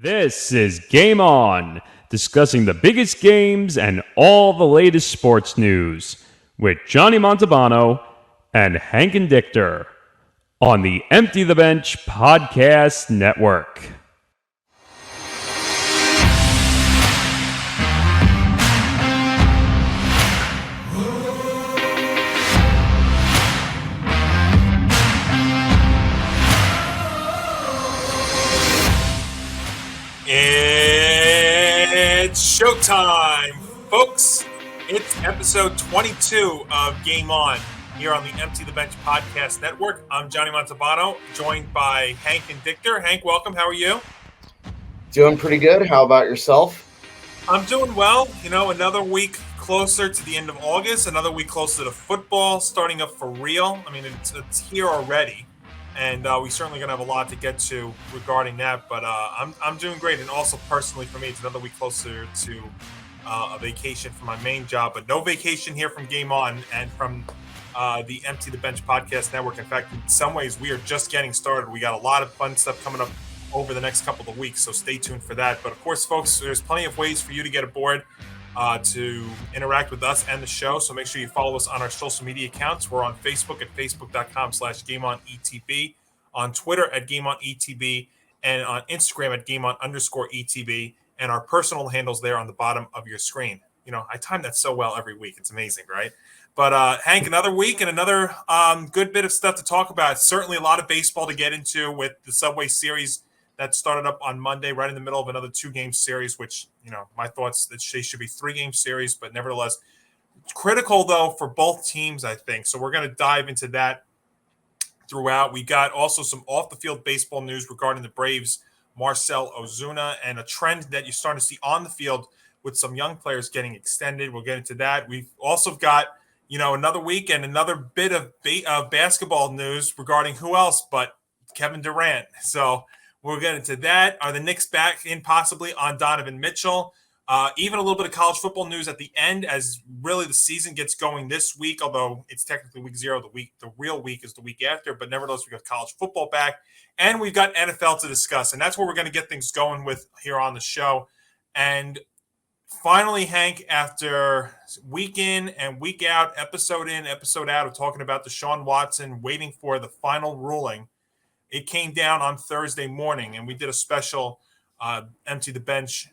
This is Game On, discussing the biggest games and all the latest sports news with Johnny Montalbano and Hank Indictor on the Empty the Bench Podcast Network. It's showtime, folks. It's episode 22 of Game On here on the Empty the Bench Podcast Network. I'm Johnny Montalbano, joined by Hank Indictor. Hank, welcome. How are you? Doing pretty good. How about yourself? I'm doing well. You know, another week closer to the end of August, another week closer to football starting up for real. I mean, it's here already. And we're certainly going to have a lot to get to regarding that. But I'm doing great. And also personally for me, it's another week closer to a vacation for my main job. But no vacation here from Game On and from the Empty the Bench Podcast Network. In fact, in some ways, we are just getting started. We got a lot of fun stuff coming up over the next couple of weeks. So stay tuned for that. But of course, folks, there's plenty of ways for you to get aboard to interact with us and the show. So make sure you follow us on our social media accounts. We're on Facebook at facebook.com/GameOnETB, on Twitter at GameOnETB, and on Instagram at GameOn_ETB, and our personal handles there on the bottom of your screen. You know, I time that so well every week. It's amazing, right? But Hank, another week and another good bit of stuff to talk about. Certainly a lot of baseball to get into with the Subway Series that started up on Monday, right in the middle of another 2-game series, which, you know, my thoughts that they should be 3-game series, but nevertheless, critical, though, for both teams, I think. So we're going to dive into that throughout. We got also some off-the-field baseball news regarding the Braves, Marcell Ozuna, and a trend that you're starting to see on the field with some young players getting extended. We'll get into that. We've also got, you know, another week and another bit of basketball news regarding who else but Kevin Durant. So we'll get into that. Are the Knicks back in possibly on Donovan Mitchell? Even a little bit of college football news at the end as really the season gets going this week, although it's technically week 0. The real week is the week after, but nevertheless, we got college football back. And we've got NFL to discuss, and that's where we're going to get things going with here on the show. And finally, Hank, after week in and week out, episode in, episode out of talking about Deshaun Watson, waiting for the final ruling, it came down on Thursday morning, and we did a special Empty the Bench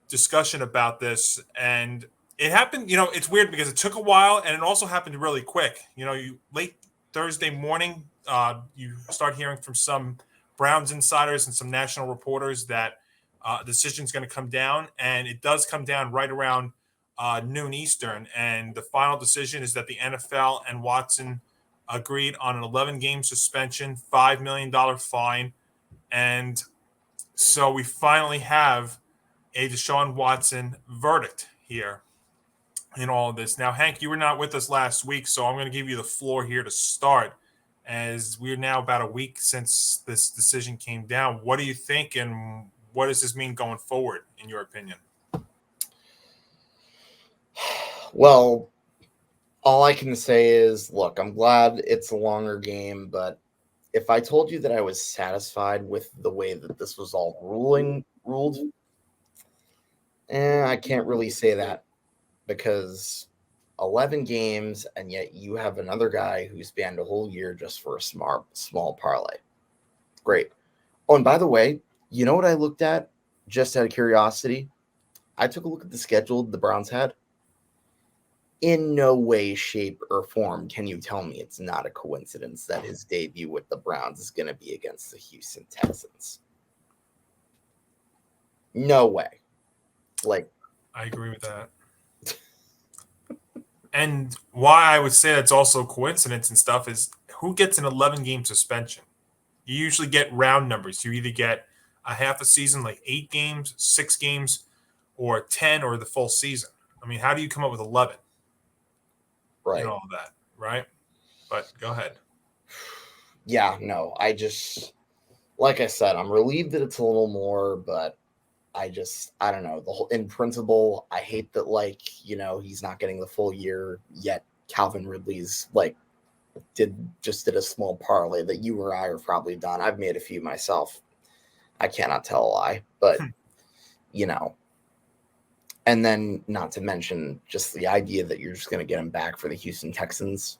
discussion about this. And it happened, you know, it's weird because it took a while, and it also happened really quick. You know, late Thursday morning, you start hearing from some Browns insiders and some national reporters that the decision is going to come down, and it does come down right around noon Eastern. And the final decision is that the NFL and Watson agreed on an 11-game suspension, $5 million fine. And so we finally have a Deshaun Watson verdict here in all of this. Now, Hank, you were not with us last week, so I'm going to give you the floor here to start, as we're now about a week since this decision came down. What do you think, and what does this mean going forward, in your opinion? Well, all I can say is, look, I'm glad it's a longer game, but if I told you that I was satisfied with the way that this was all ruled, I can't really say that, because 11 games, and yet you have another guy who's banned a whole year just for a small parlay. Great. Oh, and by the way, you know what I looked at just out of curiosity? I took a look at the schedule the Browns had. In no way, shape, or form can you tell me it's not a coincidence that his debut with the Browns is going to be against the Houston Texans. No way. Like, I agree with that. And why I would say that's also coincidence and stuff is who gets an 11-game suspension? You usually get round numbers. You either get a half a season, like 8 games, 6 games, or 10, or the full season. I mean, how do you come up with 11? Right. And all of that, right? But go ahead. Yeah, no, like I said, I'm relieved that it's a little more, but I don't know. In principle, I hate that, like, you know, he's not getting the full year yet. Calvin Ridley's did a small parlay that you or I are probably done. I've made a few myself. I cannot tell a lie, but and then not to mention just the idea that you're just going to get him back for the Houston Texans.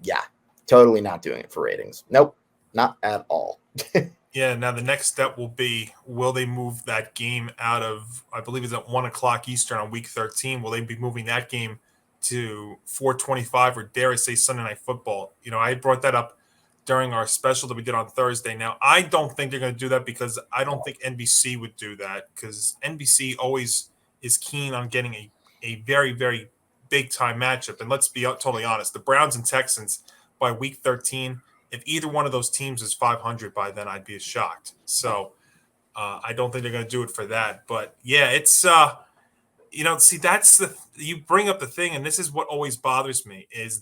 Yeah, totally not doing it for ratings. Nope, not at all. Yeah, now the next step will be, will they move that game out of, I believe it's at 1 o'clock Eastern on week 13? Will they be moving that game to 4:25, or dare I say Sunday Night Football? I brought that up during our special that we did on Thursday. Now, I don't think they're going to do that, because I don't think NBC would do that, because NBC always is keen on getting a very, very big time matchup. And let's be totally honest, the Browns and Texans by week 13, if either one of those teams is 500 by then, I'd be shocked. So I don't think they're going to do it for that. But yeah, it's see, that's you bring up the thing, and this is what always bothers me is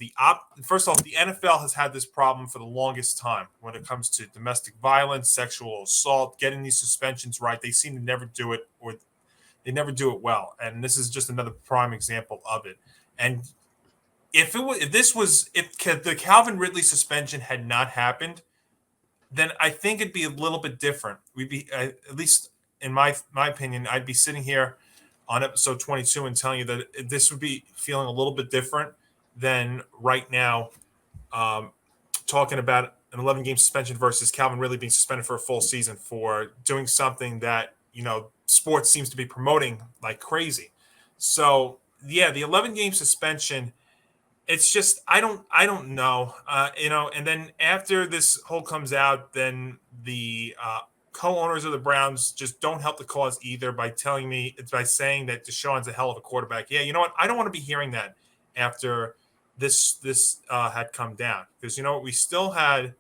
first off, the NFL has had this problem for the longest time when it comes to domestic violence, sexual assault, getting these suspensions right. They seem to never do it, or they never do it well, and this is just another prime example of it. And if the Calvin Ridley suspension had not happened, then I think it'd be a little bit different. We'd be, at least in my opinion, I'd be sitting here on episode 22 and telling you that this would be feeling a little bit different than right now, talking about an 11-game suspension versus Calvin Ridley being suspended for a full season for doing something that sports seems to be promoting like crazy. So yeah, the 11-game suspension. It's just I don't know, And then after this whole comes out, then the co-owners of the Browns just don't help the cause either by saying that Deshaun's a hell of a quarterback. Yeah, you know what? I don't want to be hearing that after this had come down, because we still had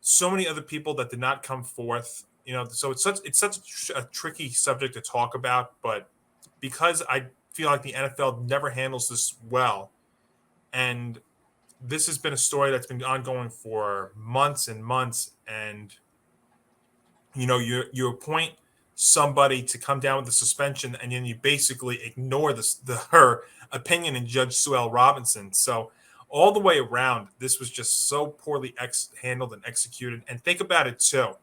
so many other people that did not come forth. So it's such a tricky subject to talk about, but because I feel like the NFL never handles this well. And this has been a story that's been ongoing for months and months. And, you appoint somebody to come down with the suspension, and then you basically ignore her opinion in Judge Sue L. Robinson. So all the way around, this was just so poorly handled and executed. And think about it, too.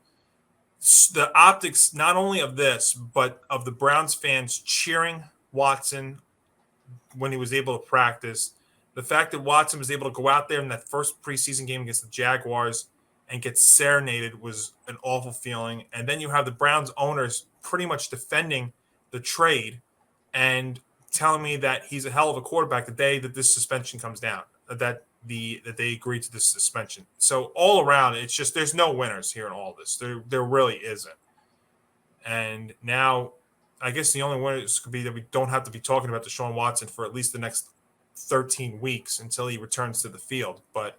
The optics, not only of this, but of the Browns fans cheering Watson when he was able to practice. The fact that Watson was able to go out there in that first preseason game against the Jaguars and get serenaded was an awful feeling. And then you have the Browns owners pretty much defending the trade and telling me that he's a hell of a quarterback the day that this suspension comes down, that they agreed to this suspension. So all around, it's just there's no winners here in all this. There really isn't. And now I guess the only winners could be that we don't have to be talking about Deshaun Watson for at least the next 13 weeks until he returns to the field. But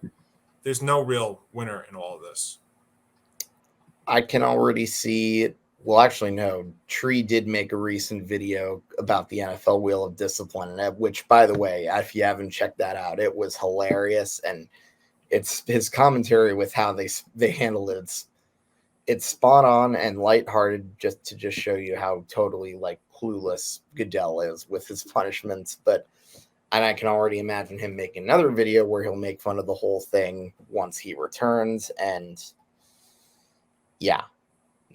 there's no real winner in all of this. I can already see it. Well, actually, no. Tree did make a recent video about the NFL Wheel of Discipline, which, by the way, if you haven't checked that out, it was hilarious. And it's his commentary with how they handled it. It's spot on and lighthearted, just to show you how totally clueless Goodell is with his punishments. And I can already imagine him making another video where he'll make fun of the whole thing once he returns. And yeah,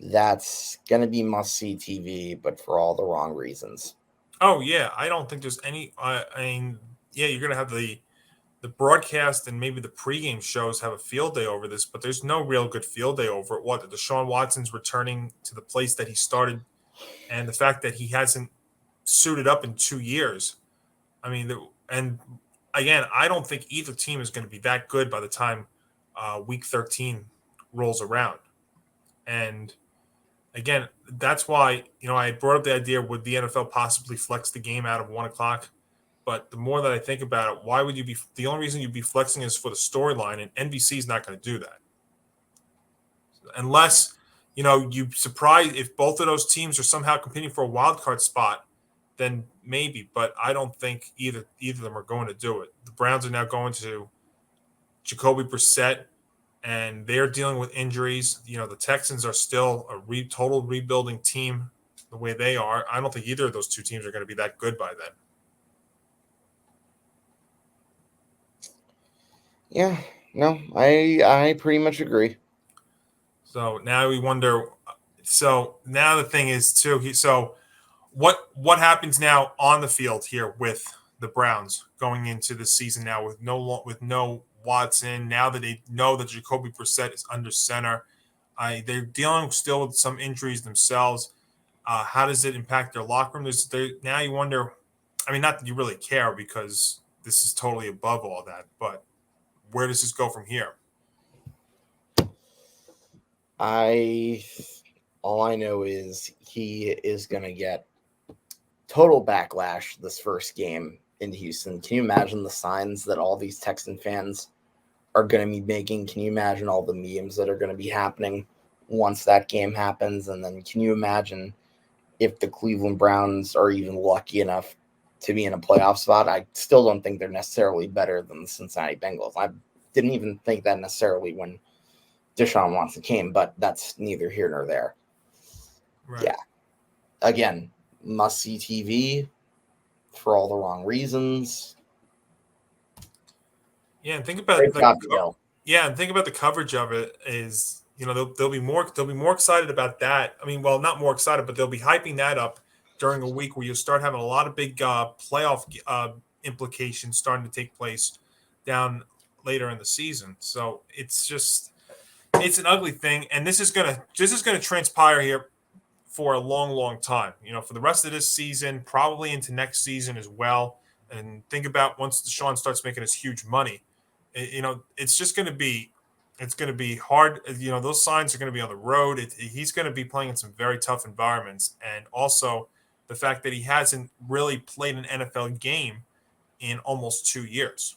that's going to be must-see TV, but for all the wrong reasons. Oh, yeah. I don't think there's any you're going to have the broadcast and maybe the pregame shows have a field day over this, but there's no real good field day over it. What, Deshaun Watson's returning to the place that he started, and the fact that he hasn't suited up in 2 years. I mean, and again, I don't think either team is going to be that good by the time week 13 rolls around. And again, that's why, I brought up the idea, would the NFL possibly flex the game out of 1 o'clock? But the more that I think about it, why would you be? The only reason you'd be flexing is for the storyline, and NBC is not going to do that. Unless, you surprise, if both of those teams are somehow competing for a wild card spot, then maybe. But I don't think either of them are going to do it. The Browns are now going to Jacoby Brissett, and they're dealing with injuries. The Texans are still a total rebuilding team the way they are. I don't think either of those two teams are going to be that good by then. Yeah, no, I pretty much agree. So now we wonder, So now the thing is too. What happens now on the field here with the Browns going into the season now with no Watson? Now that they know that Jacoby Brissett is under center, they're dealing still with some injuries themselves. How does it impact their locker room? Now you wonder. I mean, not that you really care because this is totally above all that, but where does this go from here? All I know is he is going to get total backlash this first game in Houston. Can you imagine the signs that all these Texan fans are going to be making? Can you imagine all the memes that are going to be happening once that game happens? And then can you imagine if the Cleveland Browns are even lucky enough to be in a playoff spot? I still don't think they're necessarily better than the Cincinnati Bengals. I didn't even think that necessarily when Deshaun Watson came, but that's neither here nor there. Right. Yeah. Again, must-see TV for all the wrong reasons. Yeah, and think about and think about the coverage of it is, they'll be more excited about that. I mean, well, not more excited, but they'll be hyping that up during a week where you start having a lot of big playoff implications starting to take place down later in the season. So it's an ugly thing, and this is gonna transpire here for a long, long time. For the rest of this season, probably into next season as well. And think about once Deshaun starts making his huge money, it's just going to be, hard. Those signs are going to be on the road. He's going to be playing in some very tough environments, and also the fact that he hasn't really played an NFL game in almost 2 years.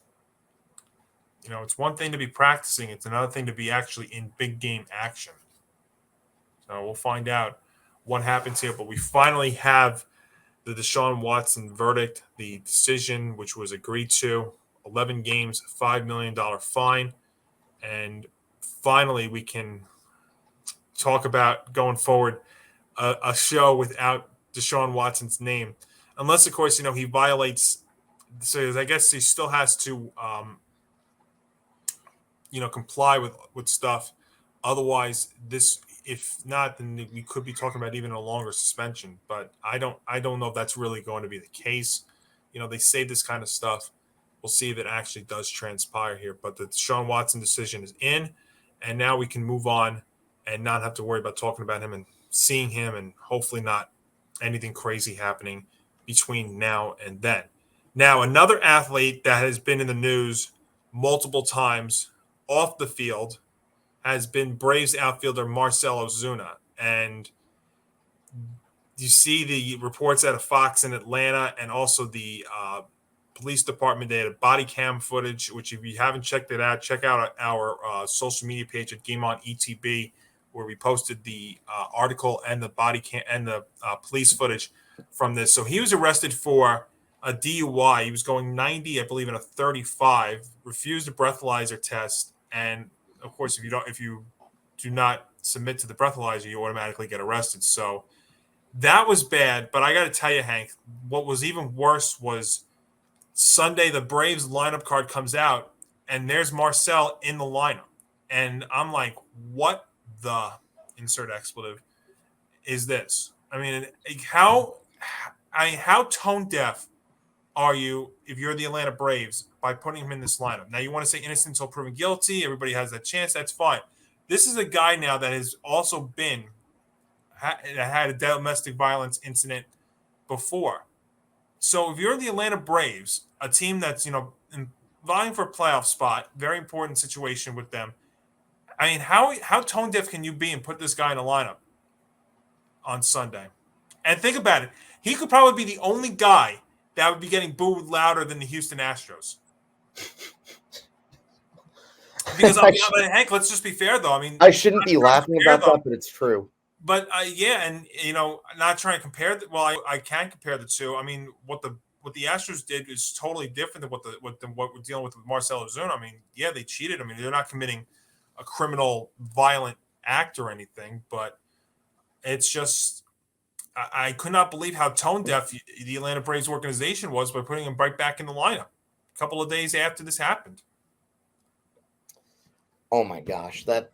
It's one thing to be practicing; it's another thing to be actually in big game action. So we'll find out what happens here, but we finally have the Deshaun Watson verdict, the decision, which was agreed to, 11 games, $5 million fine. And finally, we can talk about going forward a show without Deshaun Watson's name. Unless, of course, he violates. So I guess he still has to, comply with stuff. Otherwise, if not, then we could be talking about even a longer suspension. But I don't know if that's really going to be the case. They say this kind of stuff. We'll see if it actually does transpire here. But the Deshaun Watson decision is in, and now we can move on and not have to worry about talking about him and seeing him, and hopefully not anything crazy happening between now and then. Now, another athlete that has been in the news multiple times off the field has been Braves outfielder Marcell Ozuna. And you see the reports out of Fox in Atlanta and also the police department. They had body cam footage, which if you haven't checked it out, check out our social media page at Game On ETB, where we posted the article and the body cam and the police footage from this. So he was arrested for a DUI. He was going 90, I believe, in a 35, refused a breathalyzer test. And of course, if you do not submit to the breathalyzer, you automatically get arrested. So that was bad. But I got to tell you, Hank, what was even worse was Sunday, the Braves lineup card comes out, and there's Marcell in the lineup. And I'm like, what the insert expletive is this? I mean, how tone deaf are you if you're the Atlanta Braves by putting him in this lineup? Now, you want to say innocent until proven guilty. Everybody has that chance. That's fine. This is a guy now that has also had a domestic violence incident before. So if you're the Atlanta Braves, a team that's, vying for a playoff spot, very important situation with them. I mean, how tone deaf can you be and put this guy in a lineup on Sunday? And think about it. He could probably be the only guy that would be getting booed louder than the Houston Astros. Because Hank, let's just be fair, though. I mean, I shouldn't be laughing about that, but it's true. But and not trying to compare. I can compare the two. I mean, what the Astros did is totally different than what we're dealing with Marcell Ozuna. I mean, yeah, they cheated. I mean, they're not committing a criminal, violent act or anything, but it's just I could not believe how tone deaf the Atlanta Braves organization was by putting him right back in the lineup a couple of days after this happened. Oh my gosh, that's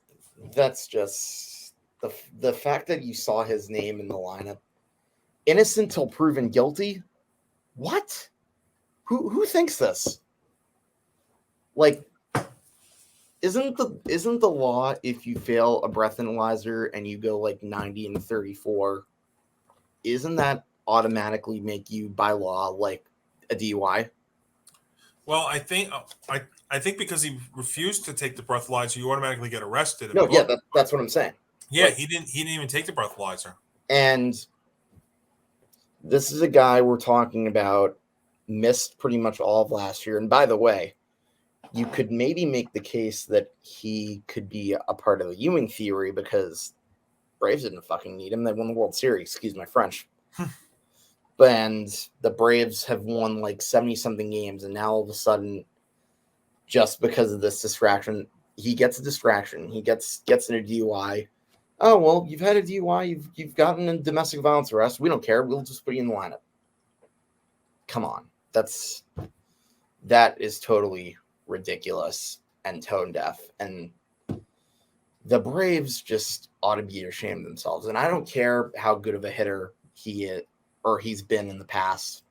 the fact that you saw his name in the lineup, innocent till proven guilty. What? Who thinks this? Like, isn't the law if you fail a breath analyzer and you go like 90 and 34, isn't that automatically make you by law like a DUI? Well, I think because he refused to take the breathalyzer, you automatically get arrested. No, yeah, that's what I'm saying. Yeah, like, he didn't even take the breathalyzer. And this is a guy we're talking about missed pretty much all of last year. And by the way, you could maybe make the case that he could be a part of the Ewing theory because Braves didn't fucking need him. They won the World Series. Excuse my French. And the Braves have won like 70-something games, and now all of a sudden, just because of this distraction, he gets a distraction. He gets in a DUI. Oh, well, you've had a DUI. You've gotten a domestic violence arrest. We don't care. We'll just put you in the lineup. Come on. That is totally ridiculous and tone deaf. And the Braves just ought to be ashamed of themselves. And I don't care how good of a hitter he is or he's been in the past.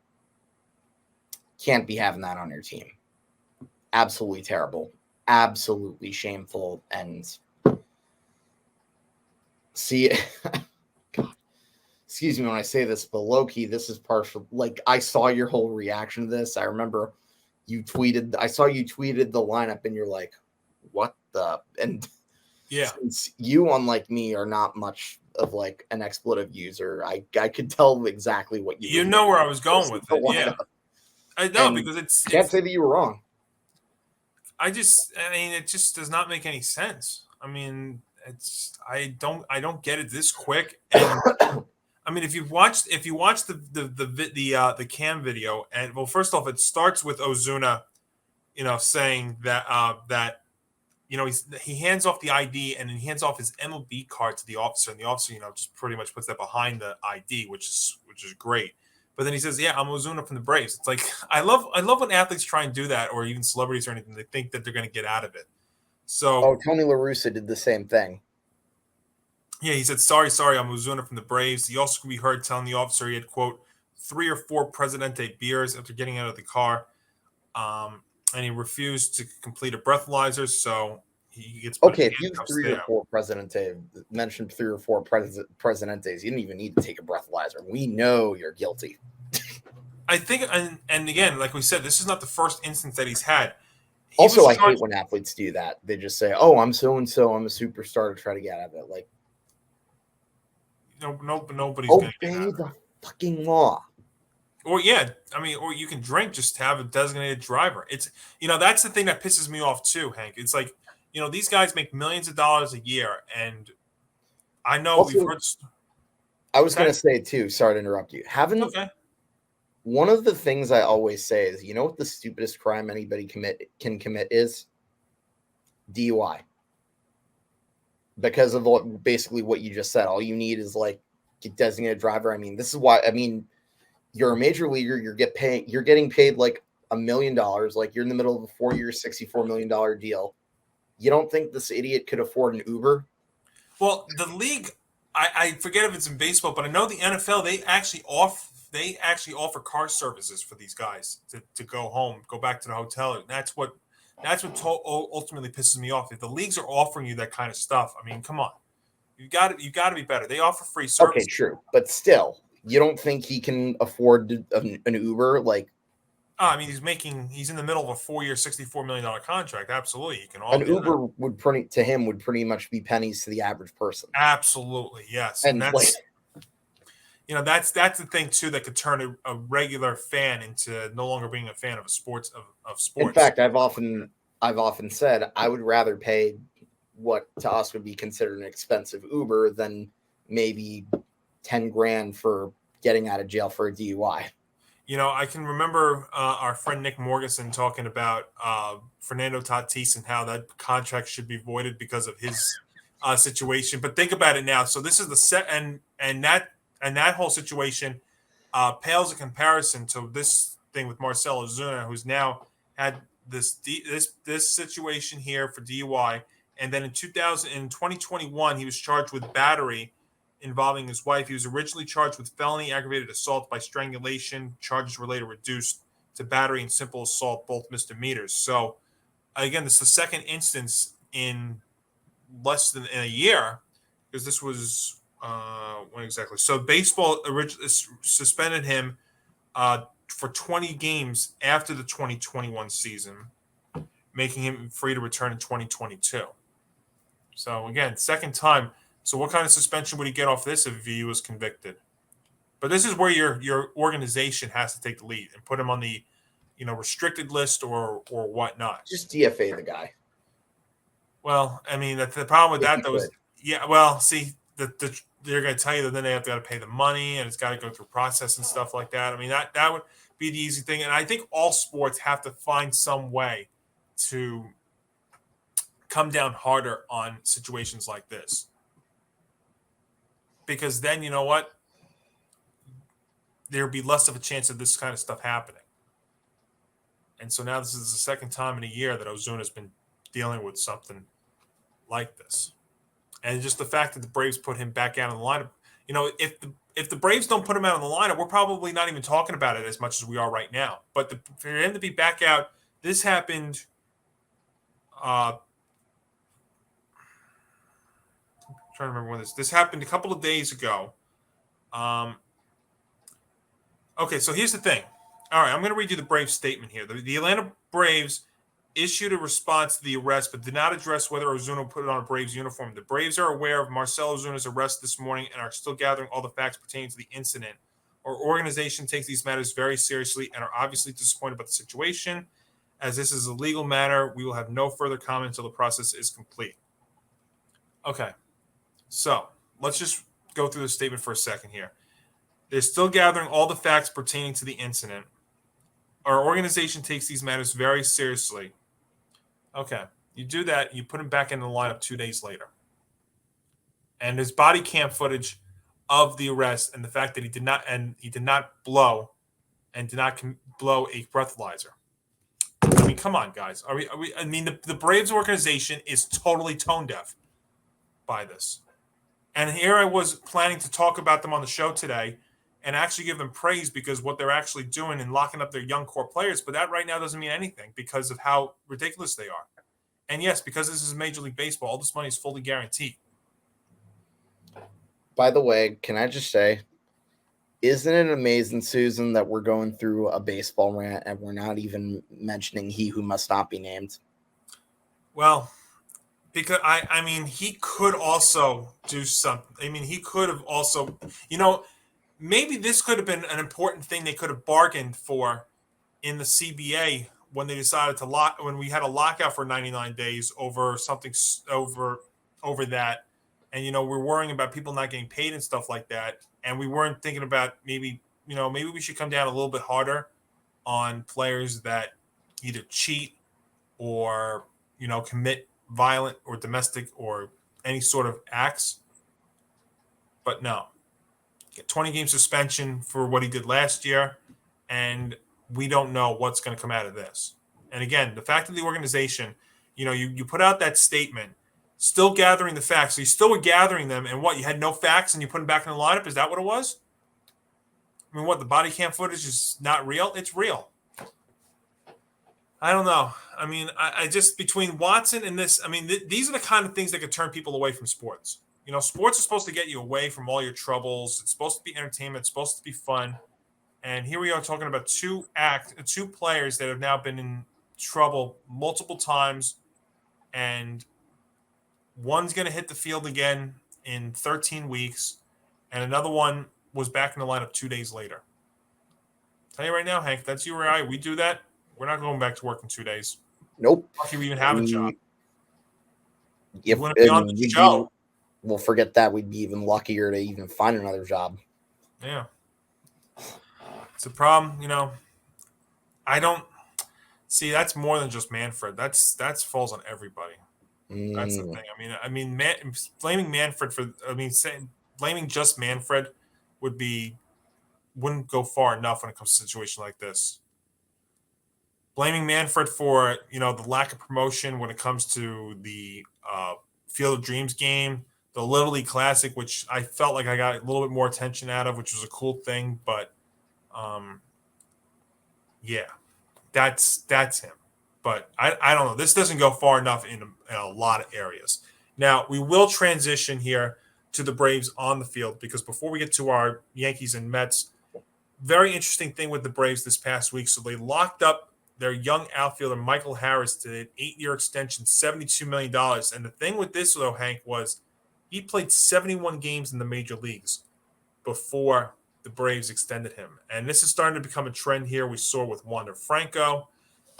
Can't be having that on your team. Absolutely terrible. Absolutely shameful. And see, God, excuse me when I say this, but low-key, this is partial. Like, I saw your whole reaction to this. I remember I saw you tweeted the lineup and you're like, what the? And yeah, since you, unlike me, are not much of like an expletive user, I could tell exactly what you know where I was going with it. Yeah, I know, because I can't say that you were wrong. I mean, it just does not make any sense. I mean, I don't get it this quick. And I mean, if you watch the cam video, and well, first off, it starts with Ozuna, saying that he hands off the ID and then he hands off his MLB card to the officer, and the officer, just pretty much puts that behind the ID, which is great. But then he says, "Yeah, I'm Ozuna from the Braves." It's like I love when athletes try and do that, or even celebrities or anything. They think that they're going to get out of it. So, Tony La Russa did the same thing. Yeah, he said, sorry, I'm Ozuna from the Braves. He also could be heard telling the officer he had, quote, 3 or 4 Presidente beers after getting out of the car. And he refused to complete a breathalyzer, so he gets put in if you have 3 or 4 Presidente, mentioned 3 or 4 Presidentes, you didn't even need to take a breathalyzer. We know you're guilty. I think, and again, like we said, this is not the first instance that he's had. I hate when athletes do that. They just say, "Oh, I'm so-and-so. I'm a superstar," to try to get out of it. Like, nobody's obey going to the fucking law. Or or you can drink, just have a designated driver. It's that's the thing that pisses me off too, Hank. It's like these guys make millions of dollars a year, and I know Also, we've heard. I was going to say too. Sorry to interrupt you. One of the things I always say is, what the stupidest crime anybody can commit is? DUI. Because of basically what you just said. All you need is like a designated driver. I mean, this is why. I mean, you're a major leaguer. You're getting paid like $1 million. Like, you're in the middle of a 4-year, $64 million deal. You don't think this idiot could afford an Uber? Well, the league, I forget if it's in baseball, but I know the NFL, they actually offer car services for these guys to go home, go back to the hotel. And that's what ultimately pisses me off. If the leagues are offering you that kind of stuff, I mean, come on, you got to be better. They offer free service. Okay, true, but still, you don't think he can afford an Uber? Like, I mean, he's in the middle of a 4-year, $64 million contract. Absolutely, he can. An Uber would pretty much be pennies to the average person. Absolutely, yes, and that's. That's the thing too that could turn a regular fan into no longer being a fan of sports. In fact, I've often said I would rather pay what to us would be considered an expensive Uber than maybe $10,000 for getting out of jail for a DUI. I can remember our friend Nick Morganson talking about Fernando Tatis and how that contract should be voided because of his situation. But think about it now. So this is the set, and that whole situation pales in comparison to this thing with Marcell Ozuna, who's now had this situation here for DUI. And then in 2021, he was charged with battery involving his wife. He was originally charged with felony aggravated assault by strangulation. Charges were later reduced to battery and simple assault, both misdemeanors. So, again, this is the second instance in less than a year, because this was when exactly. So, baseball originally suspended him for 20 games after the 2021 season, making him free to return in 2022. So, again, second time. So what kind of suspension would he get off this if he was convicted? But this is where your organization has to take the lead and put him on the, restricted list or whatnot. Just DFA the guy. Well, I mean, the problem with that though is, see, they're going to tell you that then they have to pay the money and it's got to go through process and stuff like that. I mean, that would be the easy thing. And I think all sports have to find some way to come down harder on situations like this. Because then, you know what? There'll be less of a chance of this kind of stuff happening. And so now this is the second time in a year that Ozuna's been dealing with something like this. And just the fact that the Braves put him back out in the lineup, if the Braves don't put him out in the lineup, we're probably not even talking about it as much as we are right now. But for him to be back out, this happened trying to remember when this happened a couple of days ago. Okay, so here's the thing. All right, I'm going to read you the Braves statement here. The Atlanta Braves issued a response to the arrest, but did not address whether Ozuna put on a Braves uniform. The Braves are aware of Marcell Ozuna's arrest this morning and are still gathering all the facts pertaining to the incident. Our organization takes these matters very seriously and are obviously disappointed about the situation. As this is a legal matter, we will have no further comment until the process is complete. Okay. So let's just go through the statement for a second here. They're still gathering all the facts pertaining to the incident. Our organization takes these matters very seriously. Okay, you do that, you put him back in the lineup 2 days later. And there's body cam footage of the arrest and the fact that he did not blow a breathalyzer. I mean, come on, guys. The Braves organization is totally tone deaf by this. And here I was planning to talk about them on the show today and actually give them praise because what they're actually doing and locking up their young core players. But that right now doesn't mean anything because of how ridiculous they are. And yes, because this is Major League Baseball, all this money is fully guaranteed. By the way, can I just say, isn't it amazing, Susan, that we're going through a baseball rant and we're not even mentioning he who must not be named? Well, because I mean, he could also do something. I mean, he could have also, maybe this could have been an important thing they could have bargained for in the CBA when they decided to when we had a lockout for 99 days over something over that. And, we're worrying about people not getting paid and stuff like that. And we weren't thinking about maybe we should come down a little bit harder on players that either cheat or, commit violent or domestic or any sort of acts. But no, 20-game suspension for what he did last year. And we don't know what's going to come out of this. And again, the fact that the organization, you put out that statement, still gathering the facts. So you still were gathering them, and what, you had no facts and you put them back in the lineup? Is that what it was? I mean, what, the body cam footage is not real? It's real. I don't know. I mean, I just, between Watson and this, I mean, these are the kind of things that could turn people away from sports. Sports are supposed to get you away from all your troubles. It's supposed to be entertainment. It's supposed to be fun. And here we are talking about two players that have now been in trouble multiple times, and one's going to hit the field again in 13 weeks, and another one was back in the lineup 2 days later. Tell you right now, Hank, that's you or I. We do that, we're not going back to work in 2 days. Nope. Lucky we even have a job. If wouldn't be on the show. We'll forget that. We'd be even luckier to even find another job. Yeah. It's a problem, I don't see. That's more than just Manfred. That's falls on everybody. That's the thing. Blaming Manfred blaming just Manfred wouldn't go far enough when it comes to a situation like this. blaming Manfred for, the lack of promotion when it comes to the Field of Dreams game, the Little League Classic, which I felt like I got a little bit more attention out of, which was a cool thing. But yeah, that's him. But I don't know. This doesn't go far enough in a lot of areas. Now, we will transition here to the Braves on the field, because before we get to our Yankees and Mets, very interesting thing with the Braves this past week. So they locked up their young outfielder, Michael Harris, to an 8-year extension, $72 million. And the thing with this, though, Hank, was he played 71 games in the major leagues before the Braves extended him. And this is starting to become a trend here. We saw with Wander Franco.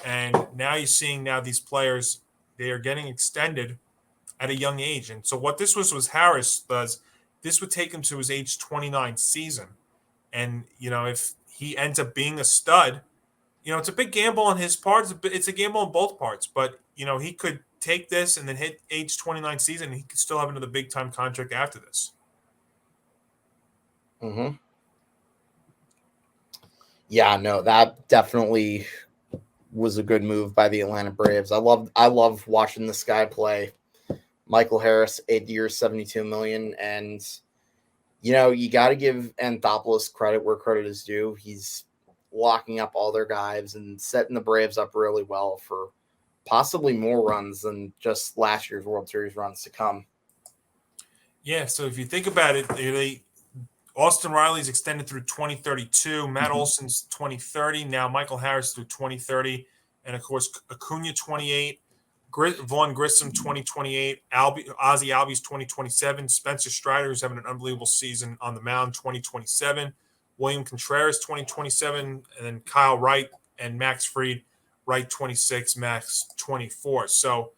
And now you're seeing these players, they are getting extended at a young age. And so what this was Harris does, this would take him to his age 29 season. And, if he ends up being a stud, it's a big gamble on his part. It's a gamble on both parts. But, he could take this and then hit age 29 season, and he could still have another big-time contract after this. Mm-hmm. Yeah, no, that definitely was a good move by the Atlanta Braves. I love watching this guy play. Michael Harris, 8 years, $72 million. And, you got to give Anthopoulos credit where credit is due. He's locking up all their guys and setting the Braves up really well for possibly more runs than just last year's World Series runs to come. Yeah, so if you think about it, Austin Riley's extended through 2032, Matt Olson's 2030, now Michael Harris through 2030, and of course Acuna 28, Vaughn Grissom 2028, Ozzie Albies 2027, Spencer Strider, who's having an unbelievable season on the mound, 2027, William Contreras 2027, and then Kyle Wright and Max Fried, Wright 26, Max 24. So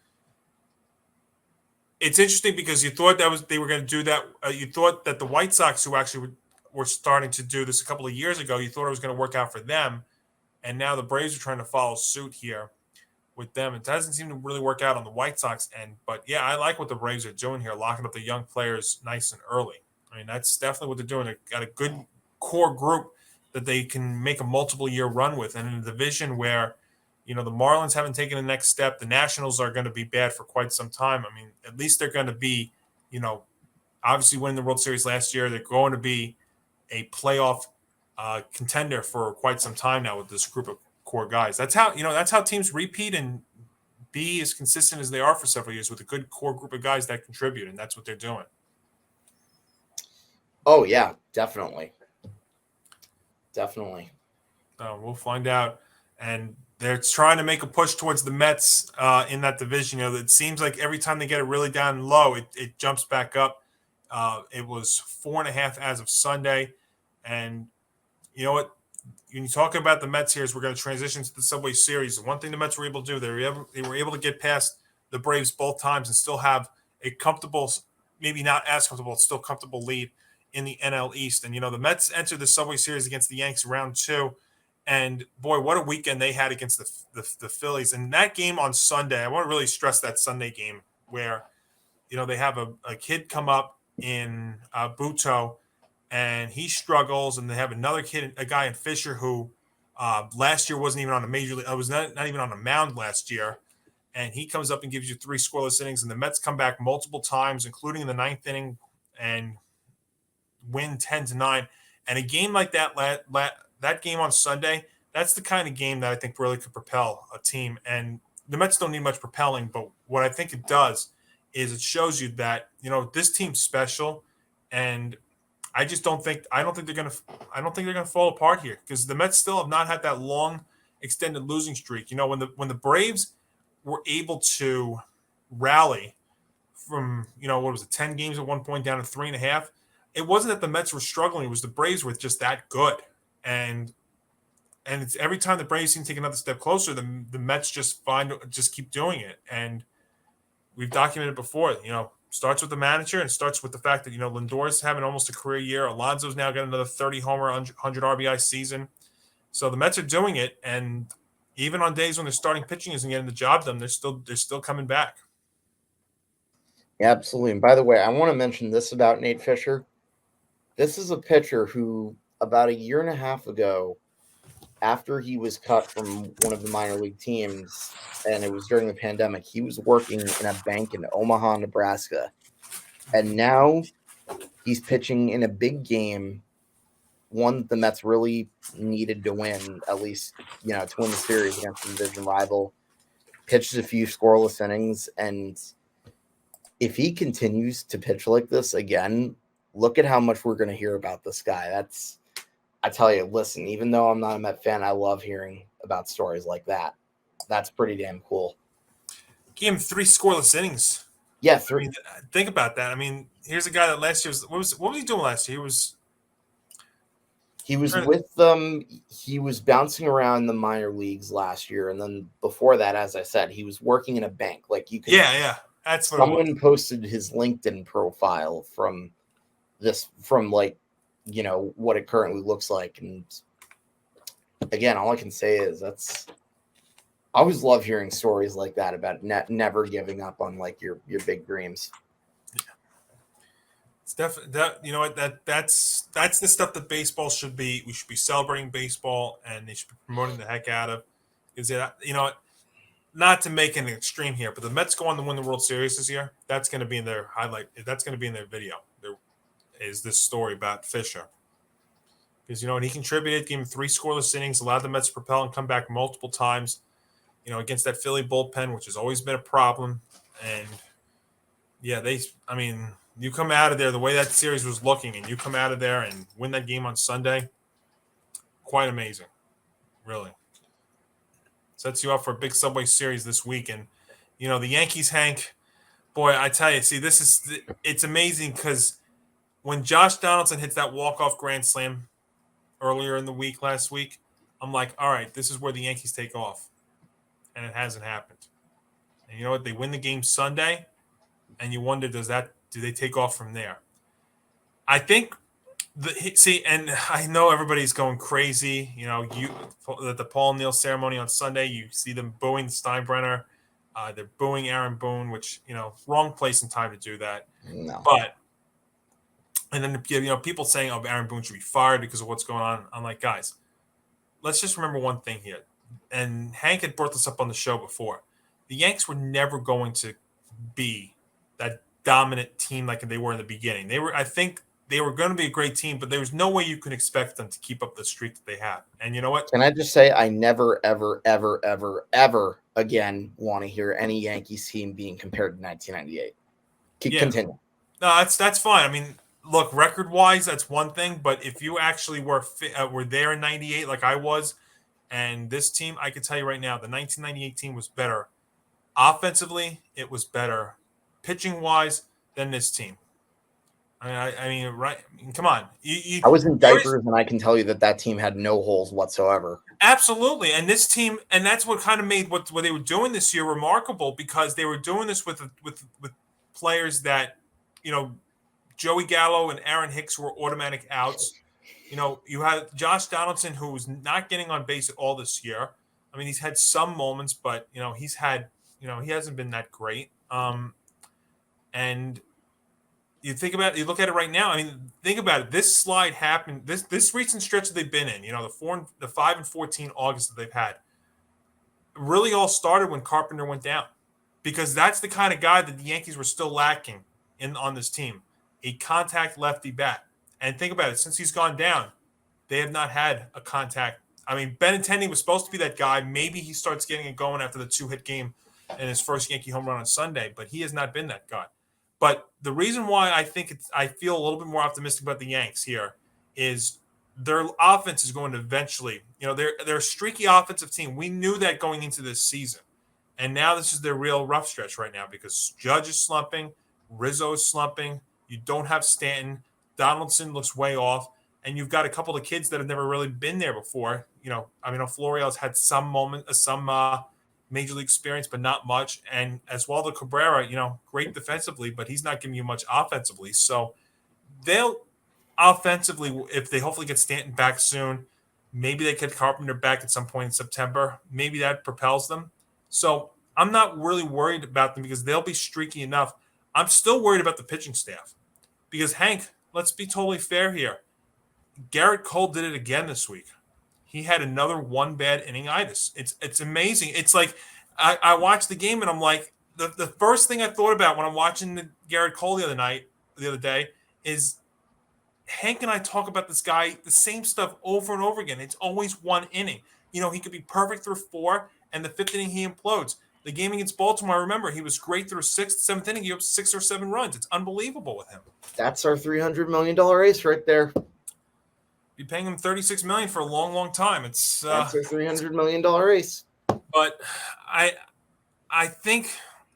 it's interesting because you thought they were going to do that. You thought that the White Sox, who actually were starting to do this a couple of years ago, you thought it was going to work out for them, and now the Braves are trying to follow suit here with them. It doesn't seem to really work out on the White Sox end, but yeah, I like what the Braves are doing here, locking up the young players nice and early. I mean, that's definitely what they're doing. They've got a good core group that they can make a multiple-year run with, and in a division where the Marlins haven't taken the next step. The Nationals are going to be bad for quite some time. I mean, at least they're going to be, obviously winning the World Series last year. They're going to be a playoff contender for quite some time now with this group of core guys. That's how teams repeat and be as consistent as they are for several years with a good core group of guys that contribute, and that's what they're doing. Oh, yeah, definitely. Definitely. We'll find out. And they're trying to make a push towards the Mets in that division. It seems like every time they get it really down low, it jumps back up. It was 4.5 as of Sunday. And you know what? When you talk about the Mets here, is we're going to transition to the Subway Series. One thing the Mets were able to do, they were able to get past the Braves both times and still have a comfortable, maybe not as comfortable, still comfortable lead in the NL East. And, the Mets entered the Subway Series against the Yankees round 2. And, boy, what a weekend they had against the Phillies. And that game on Sunday, I want to really stress that Sunday game where, they have a kid come up in Buto, and he struggles. And they have another kid, a guy in Fisher, who last year wasn't even on a major league. I was not even on a mound last year. And he comes up and gives you 3 scoreless innings. And the Mets come back multiple times, including in the 9th inning, and win 10-9. And a game like that game on Sunday, that's the kind of game that I think really could propel a team. And the Mets don't need much propelling, but what I think it does is it shows you that, this team's special. And I don't think they're going to fall apart here, because the Mets still have not had that long extended losing streak. When the Braves were able to rally from, 10 games at one point down to 3.5, it wasn't that the Mets were struggling. It was the Braves were just that good. And it's every time the Braves seem to take another step closer, the Mets just keep doing it. And we've documented before, starts with the manager and starts with the fact that, Lindor's having almost a career year. Alonso's now got another 30 homer, 100 RBI season. So the Mets are doing it. And even on days when their starting pitching isn't getting the job done, they're still coming back. Yeah, absolutely. And by the way, I want to mention this about Nate Fisher. This is a pitcher who about a year and a half ago after he was cut from one of the minor league teams, and it was during the pandemic, he was working in a bank in Omaha, Nebraska. And now he's pitching in a big game, one that the Mets really needed to win, at least, to win the series against the division rival. Pitches a few scoreless innings, and if he continues to pitch like this again, look at how much we're going to hear about this guy. I tell you, listen, even though I'm not a Met fan, I love hearing about stories like that. That's pretty damn cool. Gave him 3 scoreless innings. Yeah, I mean, think about that. I mean, here's a guy that last year what was he doing last year? He was with them. He was bouncing around the minor leagues last year, and then before that, as I said, he was working in a bank. Like you can, yeah, that's what someone posted his LinkedIn profile from what it currently looks like. And again, all I can say is I always love hearing stories like that about never giving up on like your big dreams. It's definitely that. You know what? That's the stuff that baseball should be. We should be celebrating baseball, and they should be promoting the heck out of. Is it? Not to make an extreme here, but the Mets go on to win the World Series this year. That's going to be in their highlight. That's going to be in their video. There is this story about Fisher, because he contributed, gave him 3 scoreless innings, allowed the Mets to propel and come back multiple times. Against that Philly bullpen, which has always been a problem, and yeah, you come out of there the way that series was looking, and you come out of there and win that game on Sunday. Quite amazing, really. Sets you up for a big Subway Series this week. And, the Yankees, Hank, boy, I tell you, see, it's amazing because when Josh Donaldson hits that walk-off grand slam earlier in the week last week, I'm like, all right, this is where the Yankees take off. And it hasn't happened. And you know what? They win the game Sunday, and you wonder, do they take off from there? I think and I know everybody's going crazy. The Paul Neal ceremony on Sunday, you see them booing Steinbrenner. They're booing Aaron Boone, which, wrong place and time to do that. No. And then, people saying, oh, Aaron Boone should be fired because of what's going on. I'm like, guys, let's just remember one thing here. And Hank had brought this up on the show before. The Yanks were never going to be that dominant team like they were in the beginning. I think they were going to be a great team, but there was no way you could expect them to keep up the streak that they have. And you know what? Can I just say I never, ever, ever, ever, ever again want to hear any Yankees team being compared to 1998. Continue. No, that's fine. I mean, look, record-wise, that's one thing. But if you actually were there in 98 like I was, and this team, I can tell you right now, the 1998 team was better. Offensively, it was better. Pitching-wise, than this team. I mean, right? Come on. I was in diapers, and I can tell you that team had no holes whatsoever. Absolutely. And this team, and that's what kind of made what they were doing this year remarkable, because they were doing this with players that, Joey Gallo and Aaron Hicks were automatic outs. You had Josh Donaldson, who was not getting on base at all this year. I mean, he's had some moments, but, he hasn't been that great. And you look at it right now. I mean, think about it. This slide happened. This recent stretch that they've been in, the 5-14 August that they've had, really all started when Carpenter went down, because that's the kind of guy that the Yankees were still lacking on this team, a contact lefty bat. And think about it. Since he's gone down, they have not had a contact. I mean, Benintendi was supposed to be that guy. Maybe he starts getting it going after the 2-hit game and his first Yankee home run on Sunday, but he has not been that guy. But the reason why I feel a little bit more optimistic about the Yanks here is their offense is going to eventually, they're a streaky offensive team. We knew that going into this season. And now this is their real rough stretch right now, because Judge is slumping, Rizzo is slumping, you don't have Stanton, Donaldson looks way off, and you've got a couple of kids that have never really been there before. Florial's had some major league experience, but not much. And as well, the Cabrera, great defensively, but he's not giving you much offensively. So they'll offensively, if they hopefully get Stanton back soon, maybe they get Carpenter back at some point in September. Maybe that propels them. So I'm not really worried about them, because they'll be streaky enough. I'm still worried about the pitching staff, because, Hank, let's be totally fair here. Garrett Cole did it again this week. he had another one bad inning-itis. It's amazing. It's like I watched the game and I'm like, the first thing I thought about when I'm watching the Garrett Cole the other day is Hank and I talk about this guy, the same stuff over and over again. It's always one inning. He could be perfect through 4, and the 5th inning he implodes. The game against Baltimore, I remember, he was great through 6th, 7th inning. He gave up 6 or 7 runs. It's unbelievable with him. That's our $300 million ace right there. Be paying him $36 million for a long, long time. That's our $300 million ace. But I think,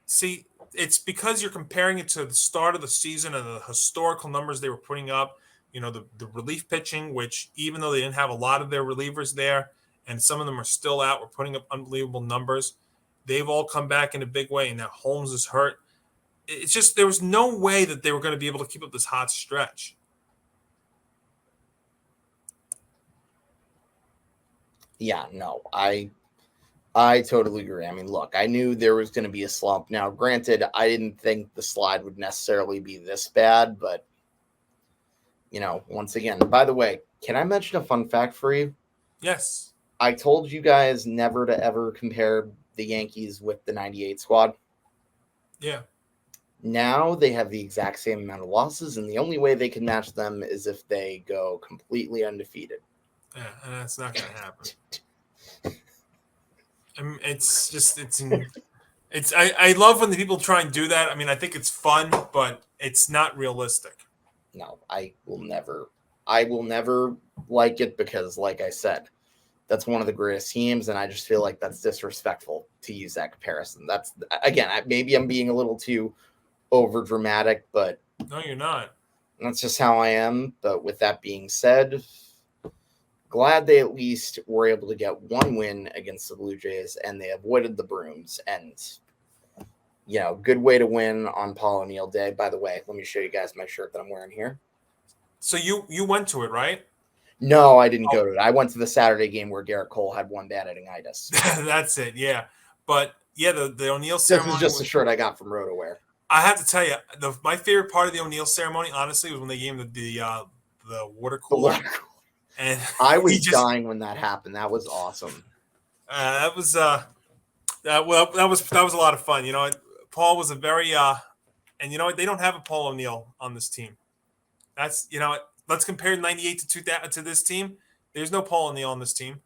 see, it's because you're comparing it to the start of the season and the historical numbers they were putting up. The relief pitching, which even though they didn't have a lot of their relievers there, and some of them are still out, were putting up unbelievable numbers. They've all come back in a big way, and now Holmes is hurt. It's just there was no way that they were going to be able to keep up this hot stretch. Yeah, no, I totally agree. I mean, look, I knew there was going to be a slump. Now, granted, I didn't think the slide would necessarily be this bad, but once again, by the way, can I mention a fun fact for you? Yes. I told you guys never to ever compare the Yankees with the 98 squad. Yeah. Now they have the exact same amount of losses, and the only way they can match them is if they go completely undefeated. Yeah, and that's not going to happen. I mean, I love when the people try and do that. I mean, I think it's fun, but it's not realistic. No, I will never like it because, like I said, that's one of the greatest teams, and I just feel like that's disrespectful to use that comparison. That's, again, maybe I'm being a little too over dramatic, but no, you're not. That's just how I am. But with that being said, glad they at least were able to get one win against the Blue Jays, and they avoided the Brooms. And good way to win on Paul O'Neill Day. By the way, let me show you guys my shirt that I'm wearing here. So you went to it, right? No, I didn't go to it. I went to the Saturday game where Garrett Cole had one bad inning-itis. That's it, yeah. But yeah, the O'Neill ceremony. This is just a shirt I got from RotoWear. I have to tell you, my favorite part of the O'Neill ceremony, honestly, was when they gave him the water cooler. And I was dying when that happened. That was awesome. That was a lot of fun. Paul was a very and they don't have a Paul O'Neill on this team. That's let's compare 98 to this team. There's no Paul O'Neill on this team.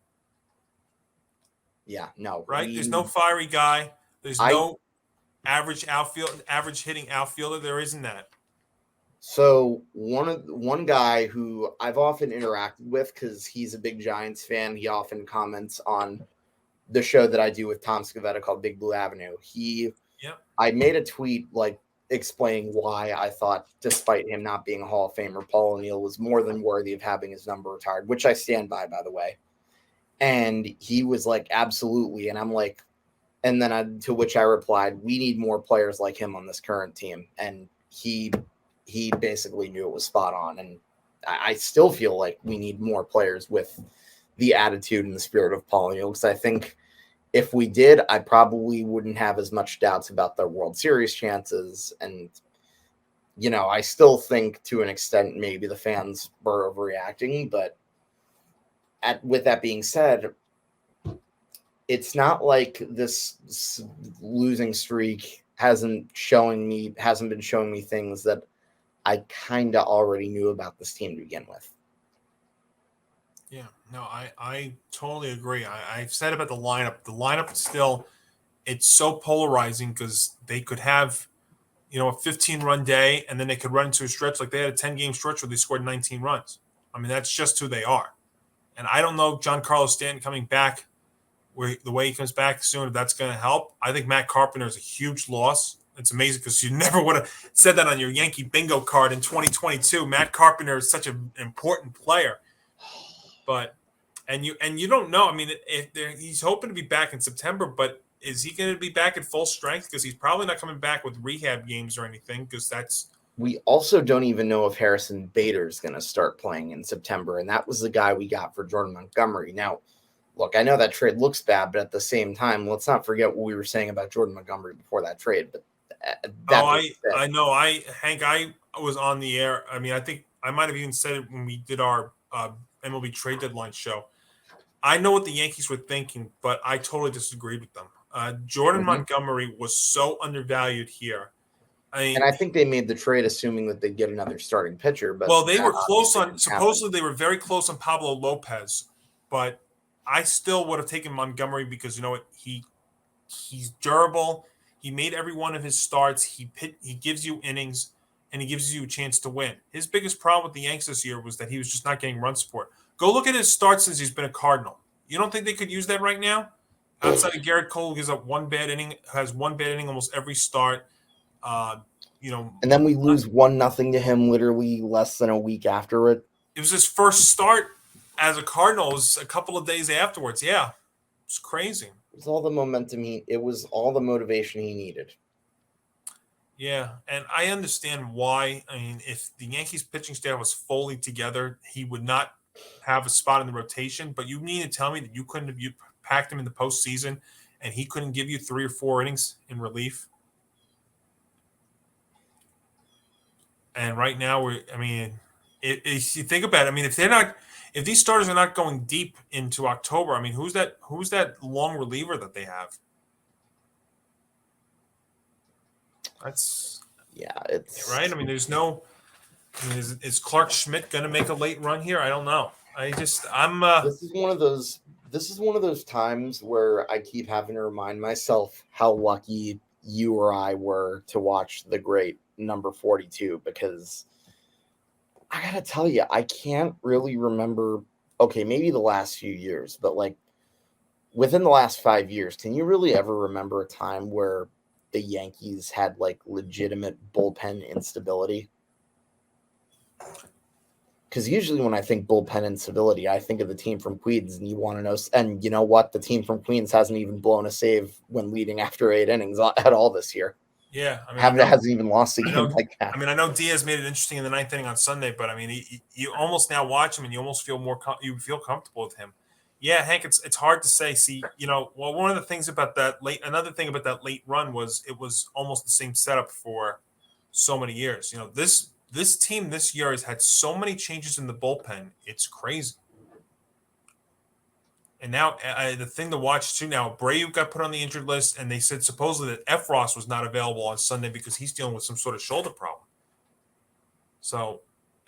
Yeah, no. Right? There's no fiery guy. There's no average hitting outfielder. There isn't that. So one guy who I've often interacted with because he's a big Giants fan. He often comments on the show that I do with Tom Scavetta called Big Blue Avenue. I made a tweet explaining why I thought, despite him not being a Hall of Famer, Paul O'Neill was more than worthy of having his number retired, which I stand by the way. And he was like, absolutely. And I'm like, and then to which I replied, we need more players like him on this current team. And he basically knew it was spot on. And I still feel like we need more players with the attitude and the spirit of Paul O'Neill, because I think if we did, I probably wouldn't have as much doubts about the World Series chances. And, I still think to an extent maybe the fans were overreacting. But with that being said, it's not like this losing streak hasn't been showing me things that I kind of already knew about this team to begin with. Yeah, no, I totally agree. I've said about the lineup. The lineup still, it's so polarizing because they could have, a 15-run day, and then they could run into a stretch like they had a 10-game stretch where they scored 19 runs. I mean, that's just who they are. And I don't know Giancarlo Stanton coming back, the way he comes back soon, if that's going to help. I think Matt Carpenter is a huge loss. It's amazing because you never would have said that on your Yankee bingo card in 2022. Matt Carpenter is such an important player. But you don't know. I mean, he's hoping to be back in September, but is he going to be back at full strength? Because he's probably not coming back with rehab games or anything. Because we also don't even know if Harrison Bader is going to start playing in September, and that was the guy we got for Jordan Montgomery. Now, look, I know that trade looks bad, but at the same time, let's not forget what we were saying about Jordan Montgomery before that trade. But I know, Hank, I was on the air. I mean, I think I might have even said it when we did our MLB trade deadline show. I know what the Yankees were thinking, but I totally disagreed with them. Jordan Montgomery was so undervalued here. And I think they made the trade assuming that they'd get another starting pitcher. But well, they were close on. Supposedly, they were very close on Pablo Lopez, but I still would have taken Montgomery because you know what, he's durable. He made every one of his starts. He gives you innings, and he gives you a chance to win. His biggest problem with the Yanks this year was that he was just not getting run support. Go look at his starts since he's been a Cardinal. You don't think they could use that right now? Outside of Garrett Cole, who gives up one bad inning, has one bad inning almost every start. And then we lose 1-0 to him literally less than a week after it. It was his first start as a Cardinal. It was a couple of days afterwards. Yeah, it was crazy. It was all the momentum it was all the motivation he needed. Yeah, and I understand why. I mean, if the Yankees pitching staff was fully together, he would not have a spot in the rotation. But you mean to tell me that you couldn't have packed him in the postseason and he couldn't give you 3 or 4 innings in relief? And right now, if you think about it, if these starters are not going deep into October, I mean, who's that long reliever that they have? It's right. I mean, there's no. I mean, is Clark Schmidt going to make a late run here? I don't know. This is one of those times where I keep having to remind myself how lucky you or I were to watch the great number 42, because I gotta tell you, I can't really remember. Okay, maybe the last few years, but like within the last 5 years, can you really ever remember a time where the Yankees had like legitimate bullpen instability? Because usually when I think bullpen instability, I think of the team from Queens, and you want to know. And you know what? The team from Queens hasn't even blown a save when leading after 8 innings at all this year. Yeah, hasn't even lost a game like that. I mean, I know Diaz made it interesting in the 9th inning on Sunday, but I mean, you almost now watch him and you almost feel you feel comfortable with him. Yeah, Hank, it's hard to say. See, one of the things about another thing about that late run was it was almost the same setup for so many years. This team this year has had so many changes in the bullpen. It's crazy. And now the thing to watch too now, Abreu got put on the injured list, and they said supposedly that Efros was not available on Sunday because he's dealing with some sort of shoulder problem. So,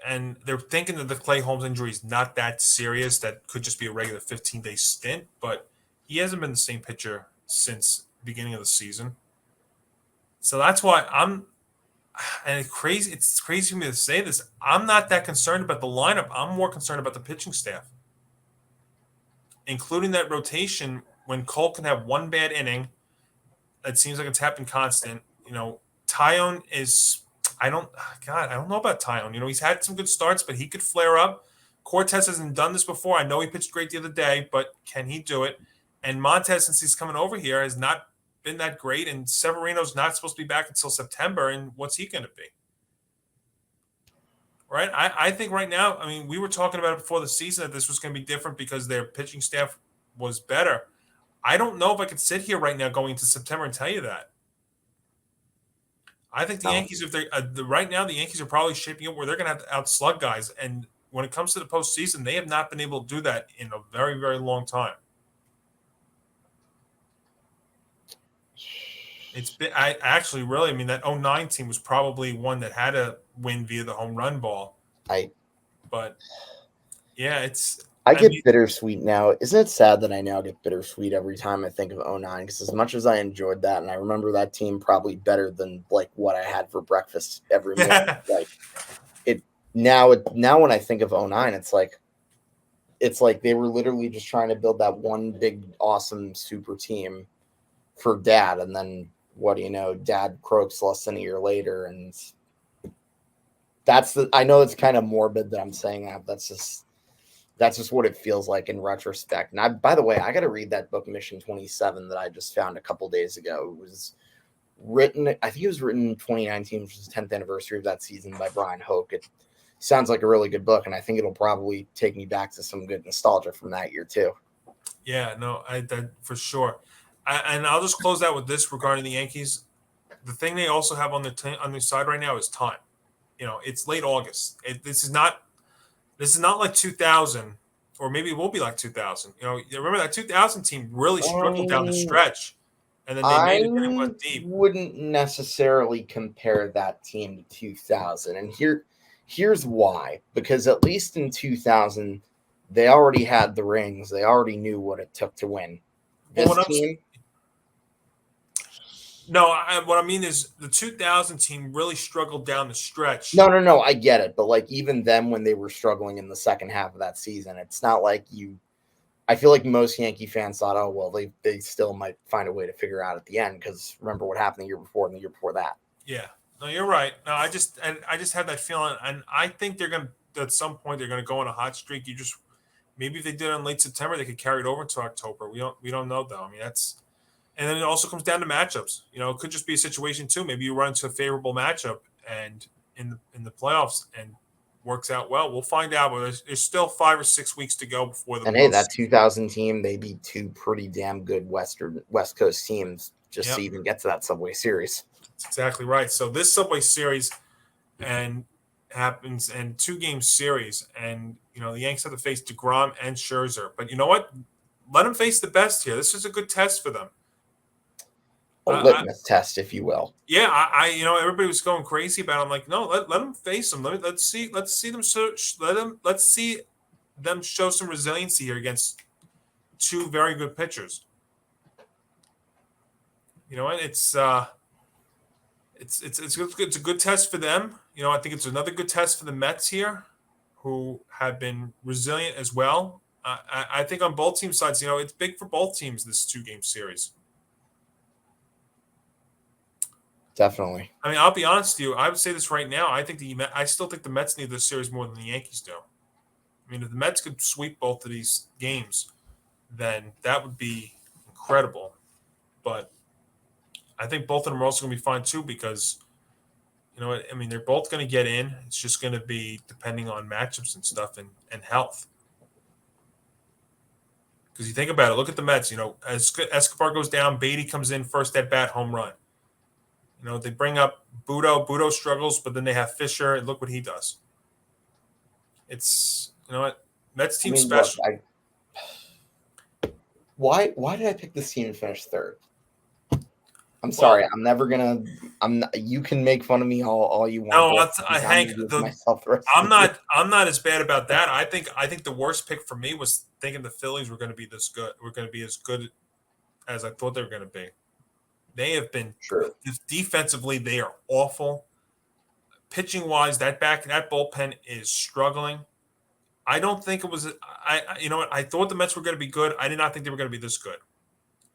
and they're thinking that the Clay Holmes injury is not that serious. That could just be a regular 15-day stint, but he hasn't been the same pitcher since the beginning of the season. So that's why it's crazy for me to say this, I'm not that concerned about the lineup. I'm more concerned about the pitching staff, including that rotation when Cole can have one bad inning. It seems like it's happened constant. Tyone is I don't know about Tyone. He's had some good starts, but he could flare up. Cortez hasn't done this before. I know he pitched great the other day, but can he do it? And Montez, since he's coming over here, has not been that great, and Severino's not supposed to be back until September, and what's he going to be? Right? I think right now, I mean, we were talking about it before the season that this was going to be different because their pitching staff was better. I don't know if I could sit here right now going into September and tell you that. I think the Yankees, if they right now, the Yankees are probably shaping up where they're going to have to outslug guys. And when it comes to the postseason, they have not been able to do that in a very, very long time. It's been, that 09 team was probably one that had a win via the home run ball. I get bittersweet now. Isn't it sad that I now get bittersweet every time I think of 09? Because as much as I enjoyed that, and I remember that team probably better than like what I had for breakfast every morning. Now when I think of 09, it's like they were literally just trying to build that one big awesome super team for Dad, and then what do you know? Dad croaks less than a year later, and I know it's kind of morbid that I'm saying that. That's just what it feels like in retrospect. And by the way, I got to read that book, Mission 27, that I just found a couple days ago. It was written, I think it was written in 2019, which is the 10th anniversary of that season, by Brian Hoke. It sounds like a really good book, and I think it'll probably take me back to some good nostalgia from that year too. Yeah, no, that for sure. And I'll just close out with this regarding the Yankees. The thing they also have on their side right now is time. It's late August. This is not like 2000 or maybe it will be like 2000. You know, you remember that 2000 team really struggled down the stretch, and then they made it and went deep. Wouldn't necessarily compare that team to 2000, and here's why. Because at least in 2000, they already had the rings. They already knew what it took to win. This team. No, what I mean is the 2000 team really struggled down the stretch. No, I get it. But like even then when they were struggling in the second half of that season, it's not like I feel like most Yankee fans thought, oh, well, they still might find a way to figure out at the end because remember what happened the year before and the year before that. Yeah. No, you're right. No, I just had that feeling. And I think they're going to, at some point, they're going to go on a hot streak. Maybe if they did it in late September, they could carry it over to October. We don't know, though. I mean, and then it also comes down to matchups. You know, it could just be a situation too. Maybe you run into a favorable matchup and in the playoffs and works out well. We'll find out. But there's still 5 or 6 weeks to go before the. And hey, that 2000 team, they beat 2 pretty damn good West Coast teams just to even get to that Subway Series. That's exactly right. So this Subway Series happens in 2-game series, and you know the Yankees have to face DeGrom and Scherzer. But you know what? Let them face the best here. This is a good test for them. A litmus test, if you will. Yeah, everybody was going crazy about it. I'm like, no, let them face them. Let's see them show some resiliency here against 2 very good pitchers. You know what? It's a good test for them. You know, I think it's another good test for the Mets here, who have been resilient as well. I think on both team sides, you know, it's big for both teams, this 2-game series. Definitely. I mean, I'll be honest with you. I would say this right now. I still think the Mets need this series more than the Yankees do. I mean, if the Mets could sweep both of these games, then that would be incredible. But I think both of them are also going to be fine too because, you know, I mean, they're both going to get in. It's just going to be depending on matchups and stuff and health. Because you think about it, look at the Mets. You know, as Escobar goes down, Beatty comes in first at bat, home run. You know, they bring up Budo. Budo struggles, but then they have Fisher, and look what he does. It's, you know what, Mets team special. Look, why did I pick this team to finish third? I'm sorry. I'm never gonna. You can make fun of me all you want. No, Hank. I'm not as bad about that. I think the worst pick for me was thinking the Phillies were going to be this good. We're going to be as good as I thought they were going to be. They have been defensively. They are awful. Pitching wise, that bullpen is struggling. I don't think it was. You know what? I thought the Mets were going to be good. I did not think they were going to be this good.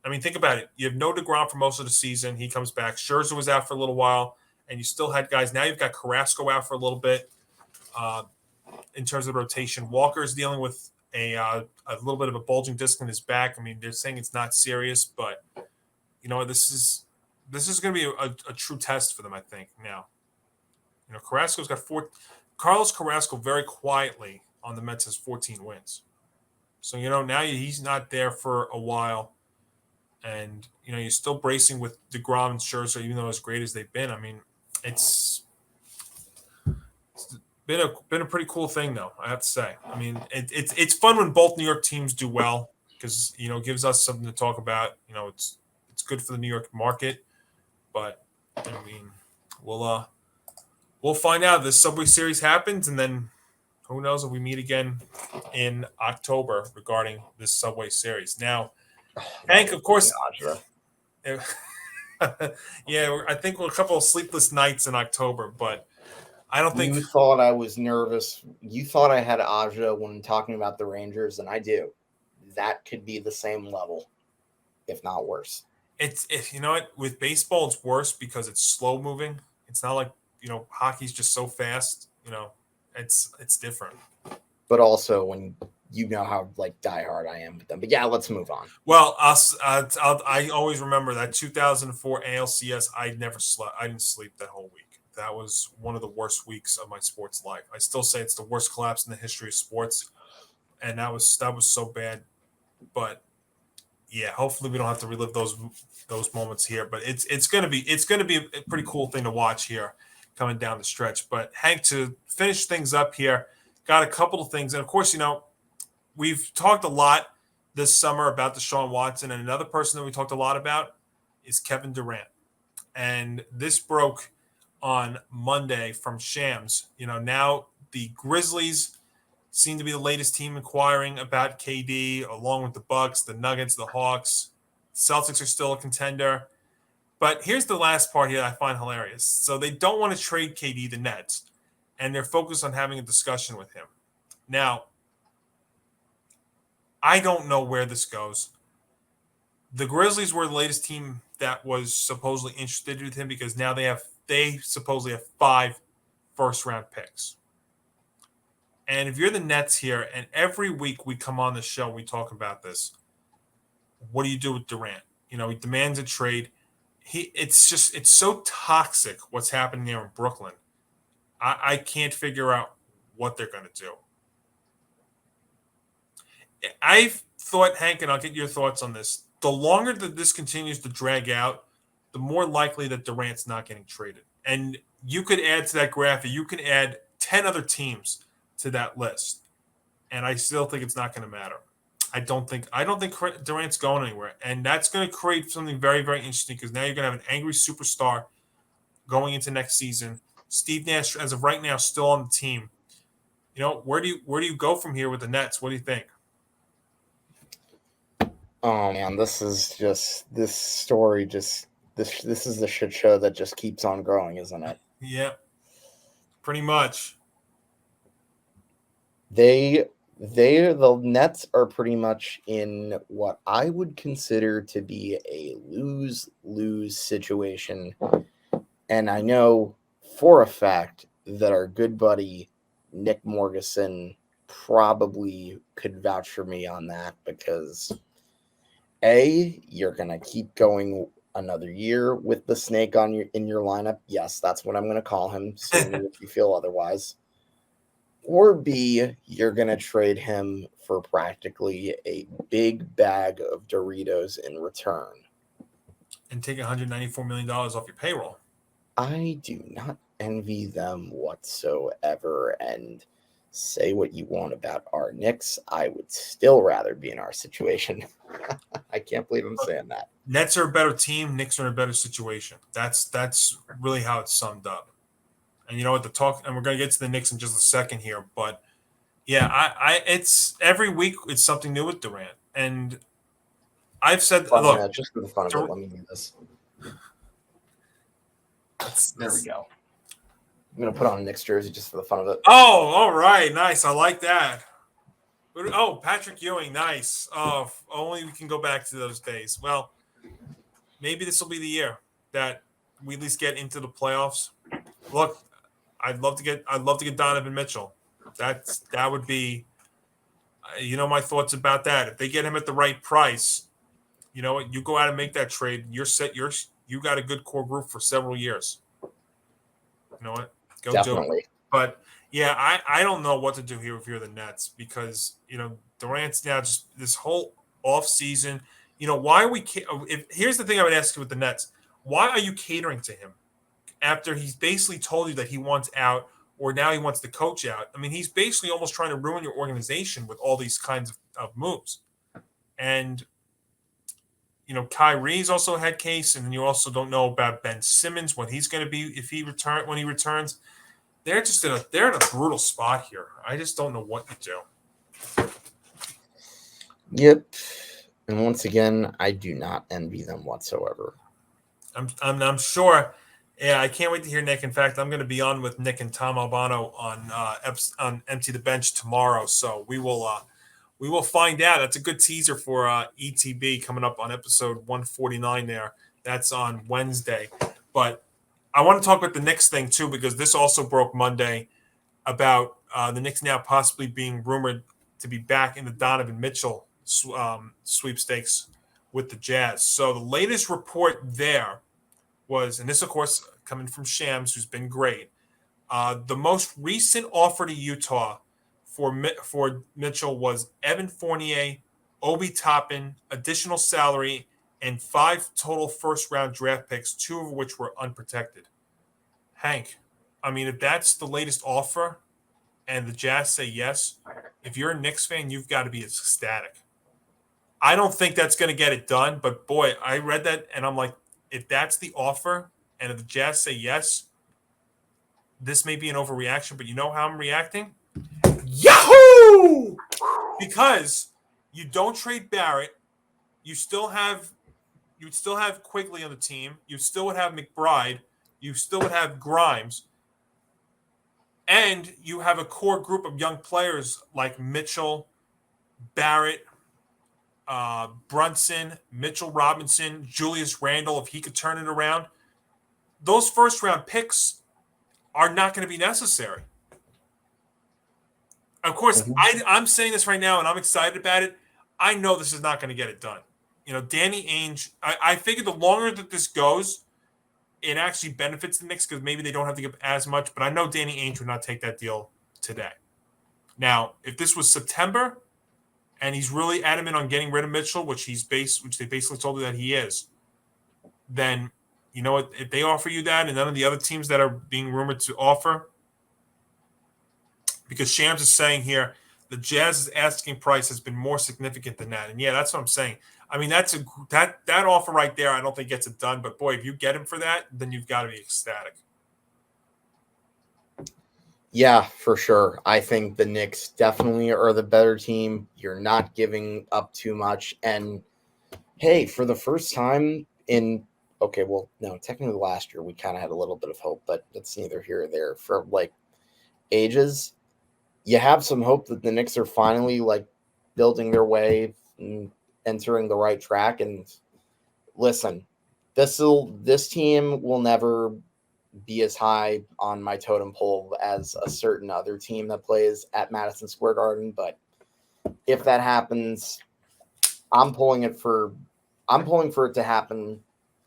I mean, think about it. You have no DeGrom for most of the season. He comes back. Scherzer was out for a little while, and you still had guys. Now you've got Carrasco out for a little bit in terms of rotation. Walker's dealing with a little bit of a bulging disc in his back. I mean, they're saying it's not serious, but you know, this is going to be a true test for them, I think. Now, you know, Carrasco's got 4. Carlos Carrasco very quietly on the Mets has 14 wins. So, you know, now he's not there for a while. And, you know, you're still bracing with DeGrom and Scherzer, even though as great as they've been. I mean, it's been a pretty cool thing, though, I have to say. I mean, it's fun when both New York teams do well because, you know, it gives us something to talk about. You know, it's good for the New York market. But, I mean, we'll find out. This Subway Series happens, and then who knows if we meet again in October regarding this Subway Series. Now, Hank, of course. Yeah, I think we're a couple of sleepless nights in October, but I don't think you thought I was nervous. You thought I had Aja when talking about the Rangers, and I do. That could be the same level, if not worse. It's you know what, with baseball it's worse because it's slow moving. It's not like, you know, hockey's just so fast. You know, it's different. But also when you know how like diehard I am with them. But yeah, let's move on. Well, I always remember that 2004 ALCS. I didn't sleep that whole week. That was one of the worst weeks of my sports life. I still say it's the worst collapse in the history of sports, and that was so bad. But yeah, hopefully we don't have to relive those moments here. But it's gonna be a pretty cool thing to watch here coming down the stretch. But Hank, to finish things up here, got a couple of things, and of course, you know, we've talked a lot this summer about Deshaun Watson, and another person that we talked a lot about is Kevin Durant. And this broke on Monday from Shams. Now the Grizzlies seem to be the latest team inquiring about KD, along with the Bucks, the Nuggets, the Hawks. Celtics are still a contender. But here's the last part here that I find hilarious. So they don't want to trade KD, the Nets, and they're focused on having a discussion with him. Now, I don't know where this goes. The Grizzlies were the latest team that was supposedly interested with him because now they supposedly have 5 first-round picks. And if you're the Nets here, and every week we come on the show, we talk about this, what do you do with Durant? He demands a trade. It's so toxic what's happening there in Brooklyn. I can't figure out what they're going to do. I've thought, Hank, and I'll get your thoughts on this. The longer that this continues to drag out, the more likely that Durant's not getting traded. And you could add to that graphic, you can add 10 other teams to that list. And I still think it's not going to matter. I don't think Durant's going anywhere. And that's going to create something very, very interesting because now you're going to have an angry superstar going into next season. Steve Nash, as of right now, still on the team. Where do you go from here with the Nets? What do you think? Oh man, this is the shit show that just keeps on growing, isn't it? Yeah, pretty much. The Nets are pretty much in what I would consider to be a lose-lose situation. And I know for a fact that our good buddy Nick Morgeson probably could vouch for me on that because you're going to keep going another year with the snake in your lineup. Yes, that's what I'm going to call him, soon if you feel otherwise. Or B, you're going to trade him for practically a big bag of Doritos in return. And take $194 million off your payroll. I do not envy them whatsoever. And say what you want about our Knicks, I would still rather be in our situation. I can't believe I'm saying that. Nets are a better team. Knicks are in a better situation. That's really how it's summed up. And you know what, and we're going to get to the Knicks in just a second here, but yeah, it's every week it's something new with Durant. And I've said, look, just for the fun of it, let me do this. There we go. I'm going to put on a Knicks jersey just for the fun of it. Oh, all right. Nice. I like that. Oh, Patrick Ewing. Nice. Oh, if only we can go back to those days. Well, maybe this will be the year that we at least get into the playoffs. Look, I'd love to get Donovan Mitchell. That would be, my thoughts about that. If they get him at the right price, you go out and make that trade. You're set. You got a good core group for several years. You know what? Go Definitely. do it. But yeah, I don't know what to do here if you're the Nets because Durant's now just this whole off season. Why are we? Here's the thing I would ask you with the Nets: why are you catering to him after he's basically told you that he wants out, or now he wants the coach out? I mean, he's basically almost trying to ruin your organization with all these kinds of moves. And Kyrie's also had case, and you also don't know about Ben Simmons, what he's going to be when he returns. They're just in a brutal spot here. I just don't know what to do. Yep. And once again, I do not envy them whatsoever. I'm sure. Yeah, I can't wait to hear Nick. In fact, I'm going to be on with Nick and Tom Albano on Empty the Bench tomorrow. So we will find out. That's a good teaser for ETB coming up on episode 149 there. That's on Wednesday. But I want to talk about the Knicks thing, too, because this also broke Monday about the Knicks now possibly being rumored to be back in the Donovan Mitchell sweepstakes with the Jazz. So the latest report there was, and this, of course, coming from Shams, who's been great, the most recent offer to Utah for Mitchell was Evan Fournier, Obi Toppin, additional salary, and 5 total first-round draft picks, 2 of which were unprotected. Hank, I mean, if that's the latest offer, and the Jazz say yes, if you're a Knicks fan, you've got to be ecstatic. I don't think that's going to get it done, but boy, I read that and I'm like, if that's the offer and if the Jazz say yes, this may be an overreaction, but you know how I'm reacting? Yahoo! Because you don't trade Barrett, you would still have Quigley on the team, you still would have McBride, you still would have Grimes, and you have a core group of young players like Mitchell, Barrett, Brunson, Mitchell Robinson, Julius Randle, if he could turn it around. Those first round picks are not going to be necessary. Of course, I'm saying this right now, and I'm excited about it. I know this is not going to get it done. Danny Ainge, I figure the longer that this goes, it actually benefits the Knicks because maybe they don't have to give as much. But I know Danny Ainge would not take that deal today. Now, if this was September and he's really adamant on getting rid of Mitchell, which they basically told you that he is, then you know what? If they offer you that and none of the other teams that are being rumored to offer, because Shams is saying here, the Jazz's asking price has been more significant than that. And yeah, that's what I'm saying. I mean, that offer right there, I don't think gets it done. But boy, if you get him for that, then you've got to be ecstatic. Yeah, for sure. I think the Knicks definitely are the better team. You're not giving up too much. And hey, for the first time technically last year we kind of had a little bit of hope, but it's neither here or there. For like ages, you have some hope that the Knicks are finally like building their way and entering the right track. And listen, this team will never be as high on my totem pole as a certain other team that plays at Madison Square Garden. But if that happens, I'm pulling for it to happen.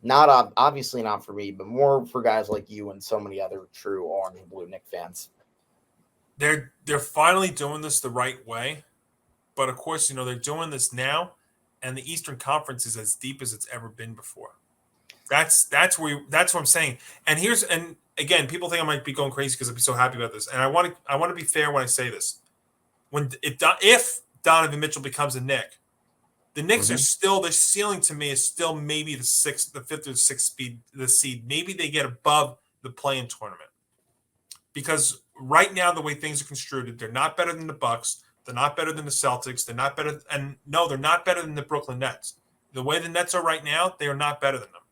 Not obviously not for me, but more for guys like you and so many other true orange and blue Knicks fans. They're finally doing this the right way, but of course, they're doing this now, and the Eastern Conference is as deep as it's ever been before. That's what I'm saying. And again, people think I might be going crazy because I'd be so happy about this, and I want to be fair when I say this. If Donovan Mitchell becomes a Knick, the Knicks are still, their ceiling to me is still maybe the fifth or sixth seed. Maybe they get above the play-in tournament. Because right now, the way things are construed, they're not better than the Bucks. They're not better than the Celtics. They're not better. And no, they're not better than the Brooklyn Nets. The way the Nets are right now, they are not better than them.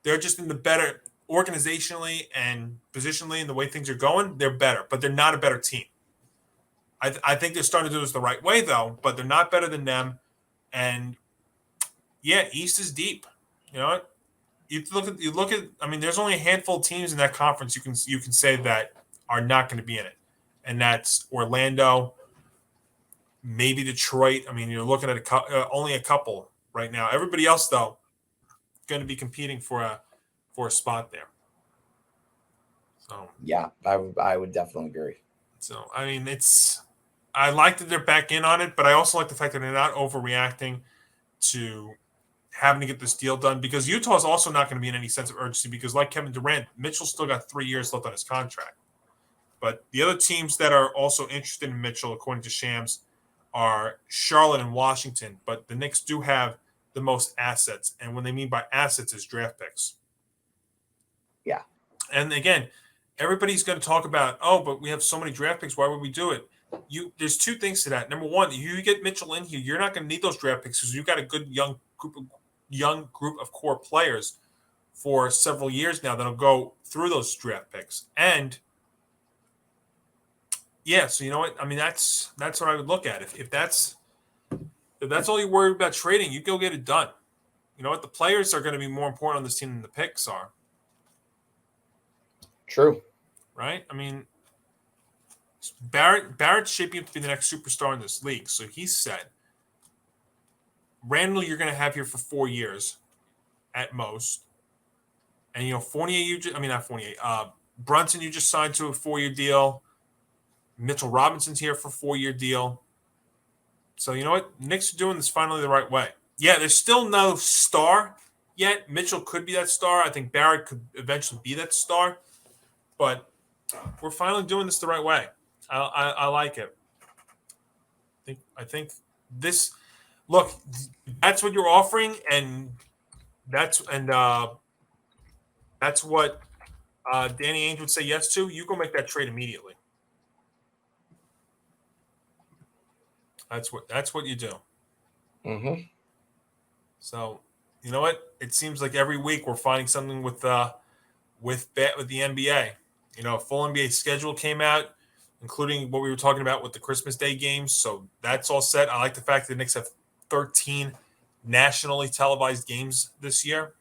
They're just in the better organizationally and positionally, and the way things are going, they're better. But they're not a better team. I think they're starting to do this the right way, though. But they're not better than them. And yeah, East is deep. You know what? You look at. I mean, there's only a handful of teams in that conference you can say that are not going to be in it, and that's Orlando, maybe Detroit. I mean, you're looking at only a couple right now. Everybody else, though, going to be competing for a spot there. So yeah, I would definitely agree. So I mean, I like that they're back in on it, but I also like the fact that they're not overreacting to having to get this deal done, because Utah is also not going to be in any sense of urgency because, like Kevin Durant, Mitchell still got 3 years left on his contract. But the other teams that are also interested in Mitchell, according to Shams, are Charlotte and Washington. But the Knicks do have the most assets. And what they mean by assets is draft picks. Yeah. And again, everybody's going to talk about, but we have so many draft picks. Why would we do it? There's two things to that. Number one, you get Mitchell in here, you're not going to need those draft picks because you've got a good young group of core players for several years now that'll go through those draft picks. And yeah, so you know what? I mean, that's what I would look at. If that's all you're worried about trading, you go get it done. You know what? The players are going to be more important on this team than the picks are. True. Right? I mean, Barrett's shaping up to be the next superstar in this league, so he's set. Randall, you're going to have here for 4 years at most. And, Fournier, Brunson, you just signed to a 4-year deal. Mitchell Robinson's here for a 4-year deal. So, you know what? Knicks are doing this finally the right way. Yeah, there's still no star yet. Mitchell could be that star. I think Barrett could eventually be that star. But we're finally doing this the right way. I like it. I think this. Look, that's what you're offering, and that's what Danny Ainge would say yes to. You go make that trade immediately. That's what you do. Mm-hmm. So, you know what? It seems like every week we're finding something with the NBA. You know, a full NBA schedule came out, including what we were talking about with the Christmas Day games. So that's all set. I like the fact that the Knicks have 13 nationally televised games this year.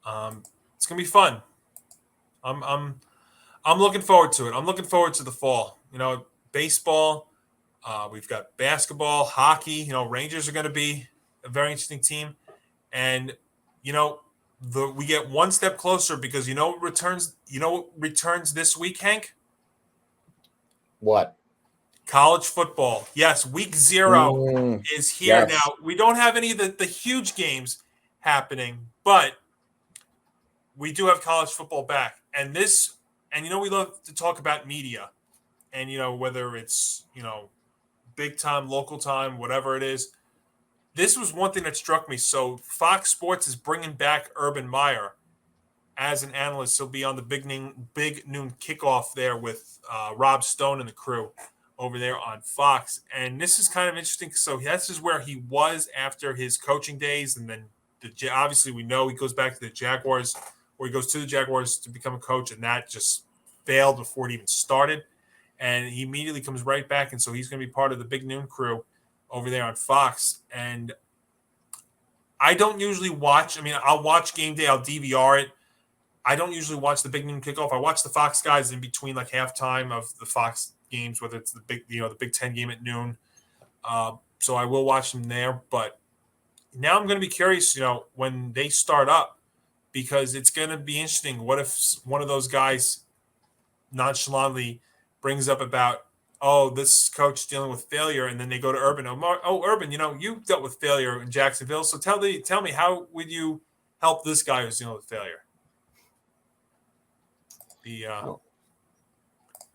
It's gonna be fun. I'm looking forward to it. I'm looking forward to the fall. You know, baseball. We've got basketball, hockey. You know, Rangers are going to be a very interesting team, and you know, we get one step closer because you know what returns. You know what returns this week, Hank? What? College football. Yes, week 0 is here yes. now. We don't have any of the huge games happening, but we do have college football back, and you know, we love to talk about media, and you know, whether it's, you know, big time, local time, whatever it is. This was one thing that struck me. So Fox Sports is bringing back Urban Meyer as an analyst. He'll be on the big noon kickoff there with Rob Stone and the crew over there on Fox. And this is kind of interesting. So this is where he was after his coaching days, and then obviously we know he goes back to the Jaguars, or he goes to the Jaguars to become a coach, and that just failed before it even started. And he immediately comes right back, and so he's going to be part of the big noon crew over there on Fox. And I don't usually watch. I mean, I'll watch game day. I'll DVR it. I don't usually watch the big noon kickoff. I watch the Fox guys in between, like halftime of the Fox games, whether it's the Big Ten game at noon. So I will watch them there. But now I'm going to be curious, you know, when they start up, because it's going to be interesting. What if one of those guys nonchalantly brings up about, oh, this coach dealing with failure, and then they go to Urban. Oh, Urban, you know, you dealt with failure in Jacksonville, so tell me, how would you help this guy who's dealing with failure?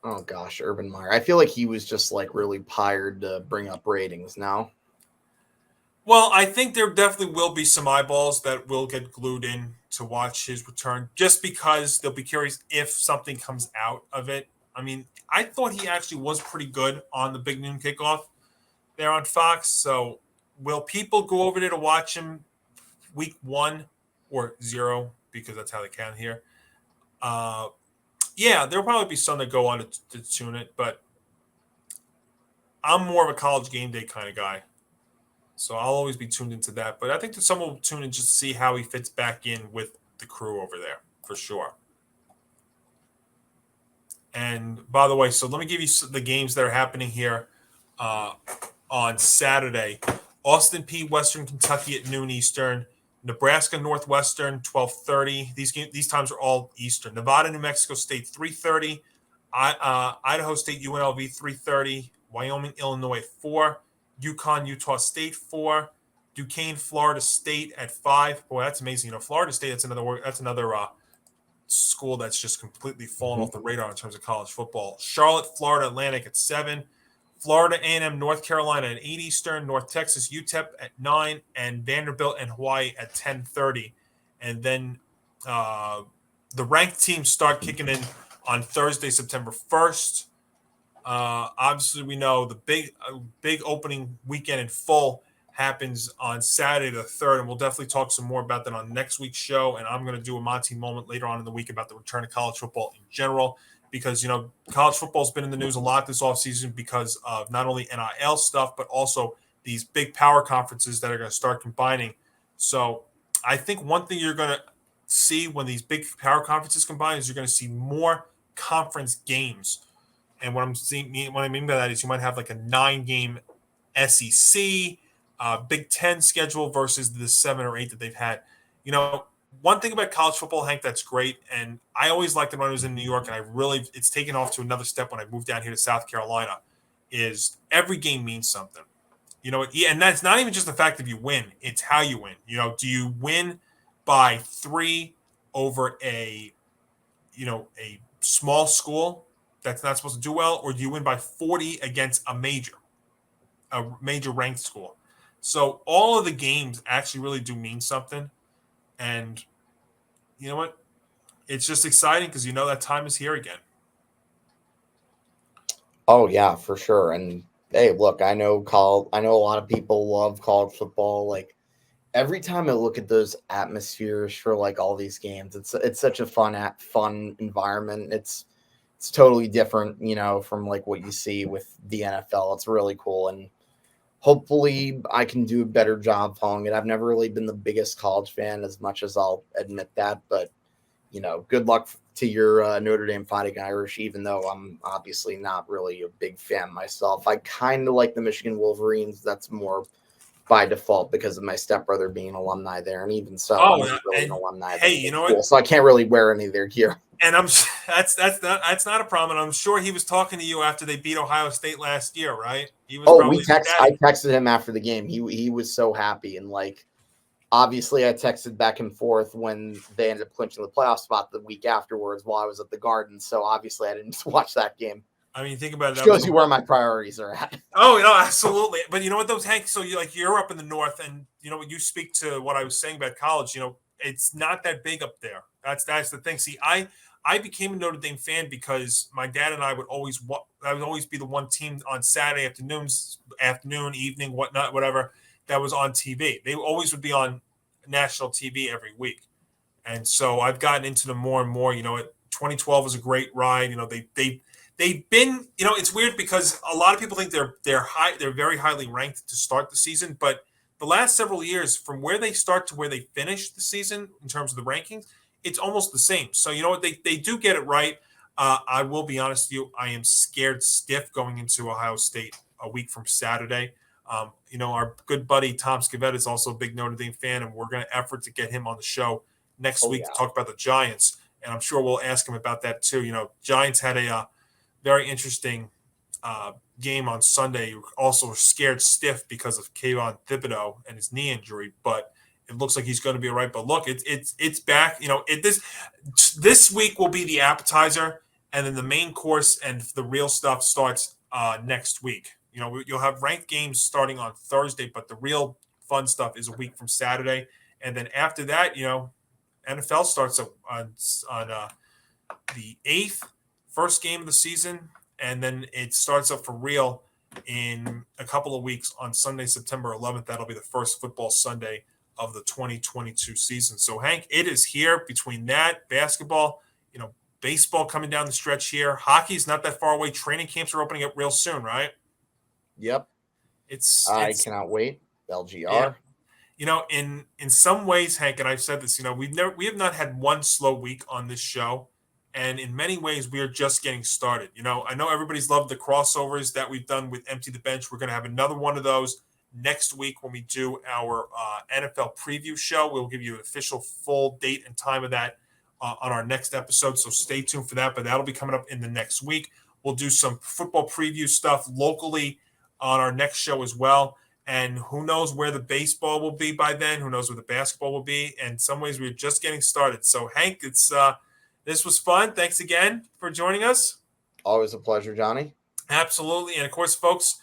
Oh gosh, Urban Meyer. I feel like he was just like really hired to bring up ratings now. Well, I think there definitely will be some eyeballs that will get glued in to watch his return, just because they'll be curious if something comes out of it. I mean, I thought he actually was pretty good on the big noon kickoff there on Fox. So will people go over there to watch him week 1 or 0, because that's how they count here? Yeah, there'll probably be some that go on to tune it, but I'm more of a college game day kind of guy. So I'll always be tuned into that. But I think that someone will tune in just to see how he fits back in with the crew over there, for sure. And by the way, so let me give you the games that are happening here on Saturday. Austin Peay, Western Kentucky at noon Eastern. Nebraska Northwestern, 12:30. These times are all Eastern. Nevada, New Mexico State, 3:30. Idaho State, UNLV, 3:30. Wyoming, Illinois, 4. UConn, Utah State, 4. Duquesne, Florida State at 5. Boy, that's amazing. You know, Florida State, that's another school that's just completely fallen off the radar in terms of college football. Charlotte, Florida Atlantic at 7. Florida A&M, North Carolina at 8 Eastern. North Texas, UTEP at 9. And Vanderbilt and Hawaii at 10:30. And then the ranked teams start kicking in on Thursday, September 1st. Obviously, we know the big opening weekend in full happens on Saturday the 3rd, and we'll definitely talk some more about that on next week's show. And I'm going to do a Monty moment later on in the week about the return of college football in general, because, you know, college football has been in the news a lot this offseason because of not only NIL stuff, but also these big power conferences that are going to start combining. So I think one thing you're going to see when these big power conferences combine is you're going to see more conference games. And what I mean by that is you might have like a 9-game SEC, Big Ten schedule versus the 7 or 8 that they've had. You know, one thing about college football, Hank, that's great, and I always liked it when I was in New York, and it's taken off to another step when I moved down here to South Carolina, is every game means something. You know, and that's not even just the fact that you win, it's how you win. You know, do you win by 3 over a small school? that's not supposed to do well, or do you win by 40 against a major ranked school? So all of the games actually really do mean something. And you know what? It's just exciting because you know that time is here again. Oh yeah, for sure. And hey, look, I know a lot of people love college football. Like every time I look at those atmospheres for like all these games, it's such a fun environment. It's totally different, from like what you see with the NFL. It's really cool, and hopefully I can do a better job following it. I've never really been the biggest college fan, as much as I'll admit that, but good luck to your Notre Dame Fighting Irish, even though I'm obviously not really a big fan myself. I kind of like the Michigan Wolverines. That's more by default because of my stepbrother being an alumni there. And even so, I'm not really an alumni. Hey, you know what? What? So I can't really wear any of their gear. And that's not a problem. And I'm sure he was talking to you after they beat Ohio State last year, right? He was I texted him after the game. He was so happy, and like, obviously, I texted back and forth when they ended up clinching the playoff spot the week afterwards while I was at the Garden. So obviously, I didn't watch that game. I mean, think about it. Shows you where my priorities are at. Oh, absolutely. But you know what, those Hank. So you're up in the north, and you speak to what I was saying about college. It's not that big up there. That's the thing. See, I became a Notre Dame fan because my dad and I would always be the one team on Saturday afternoon, evening, whatnot, whatever, that was on TV. They always would be on national TV every week. And so I've gotten into them more and more. 2012 was a great ride. They've been, it's weird because a lot of people think they're very highly ranked to start the season, but the last several years, from where they start to where they finish the season in terms of the rankings, it's almost the same. So you know what, they do get it right. I will be honest with you, I am scared stiff going into Ohio State a week from Saturday. Our good buddy Tom Scavetta is also a big Notre Dame fan, and we're going to effort to get him on the show next week to talk about the Giants. And I'm sure we'll ask him about that too. Giants had a very interesting game on Sunday. Also scared stiff because of Kayvon Thibodeau and his knee injury, but it looks like he's going to be all right. But look, it's back. This week will be the appetizer, and then the main course and the real stuff starts next week. You'll have ranked games starting on Thursday, but the real fun stuff is a week from Saturday, and then after that, NFL starts on the 8th, first game of the season, and then it starts up for real in a couple of weeks on Sunday, September 11th. That'll be the first football Sunday of the 2022 season. So, Hank, it is here. Between that, basketball, baseball coming down the stretch here. Hockey's not that far away. Training camps are opening up real soon, right? Yep. I cannot wait. LGR. Yeah. In some ways, Hank, and I've said this, we have not had one slow week on this show. And in many ways, we are just getting started. I know everybody's loved the crossovers that we've done with Empty the Bench. We're going to have another one of those next week when we do our NFL preview show. We'll give you an official full date and time of that on our next episode. So stay tuned for that. But that'll be coming up in the next week. We'll do some football preview stuff locally on our next show as well. And who knows where the baseball will be by then? Who knows where the basketball will be? And in some ways, we're just getting started. So, Hank, this was fun. Thanks again for joining us. Always a pleasure, Johnny. Absolutely. And, of course, folks,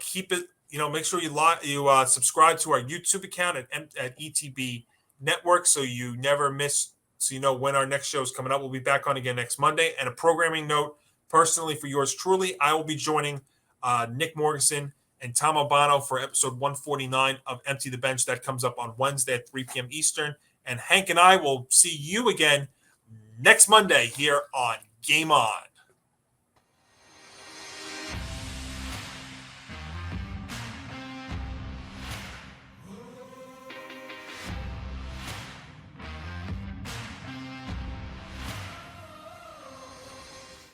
keep it, make sure you subscribe to our YouTube account at ETB Network so you never miss, so you know when our next show is coming up. We'll be back on again next Monday. And a programming note, personally, for yours truly, I will be joining Nick Morganson and Tom Albano for episode 149 of Empty the Bench. That comes up on Wednesday at 3 p.m. Eastern. And Hank and I will see you again next Monday here on Game On.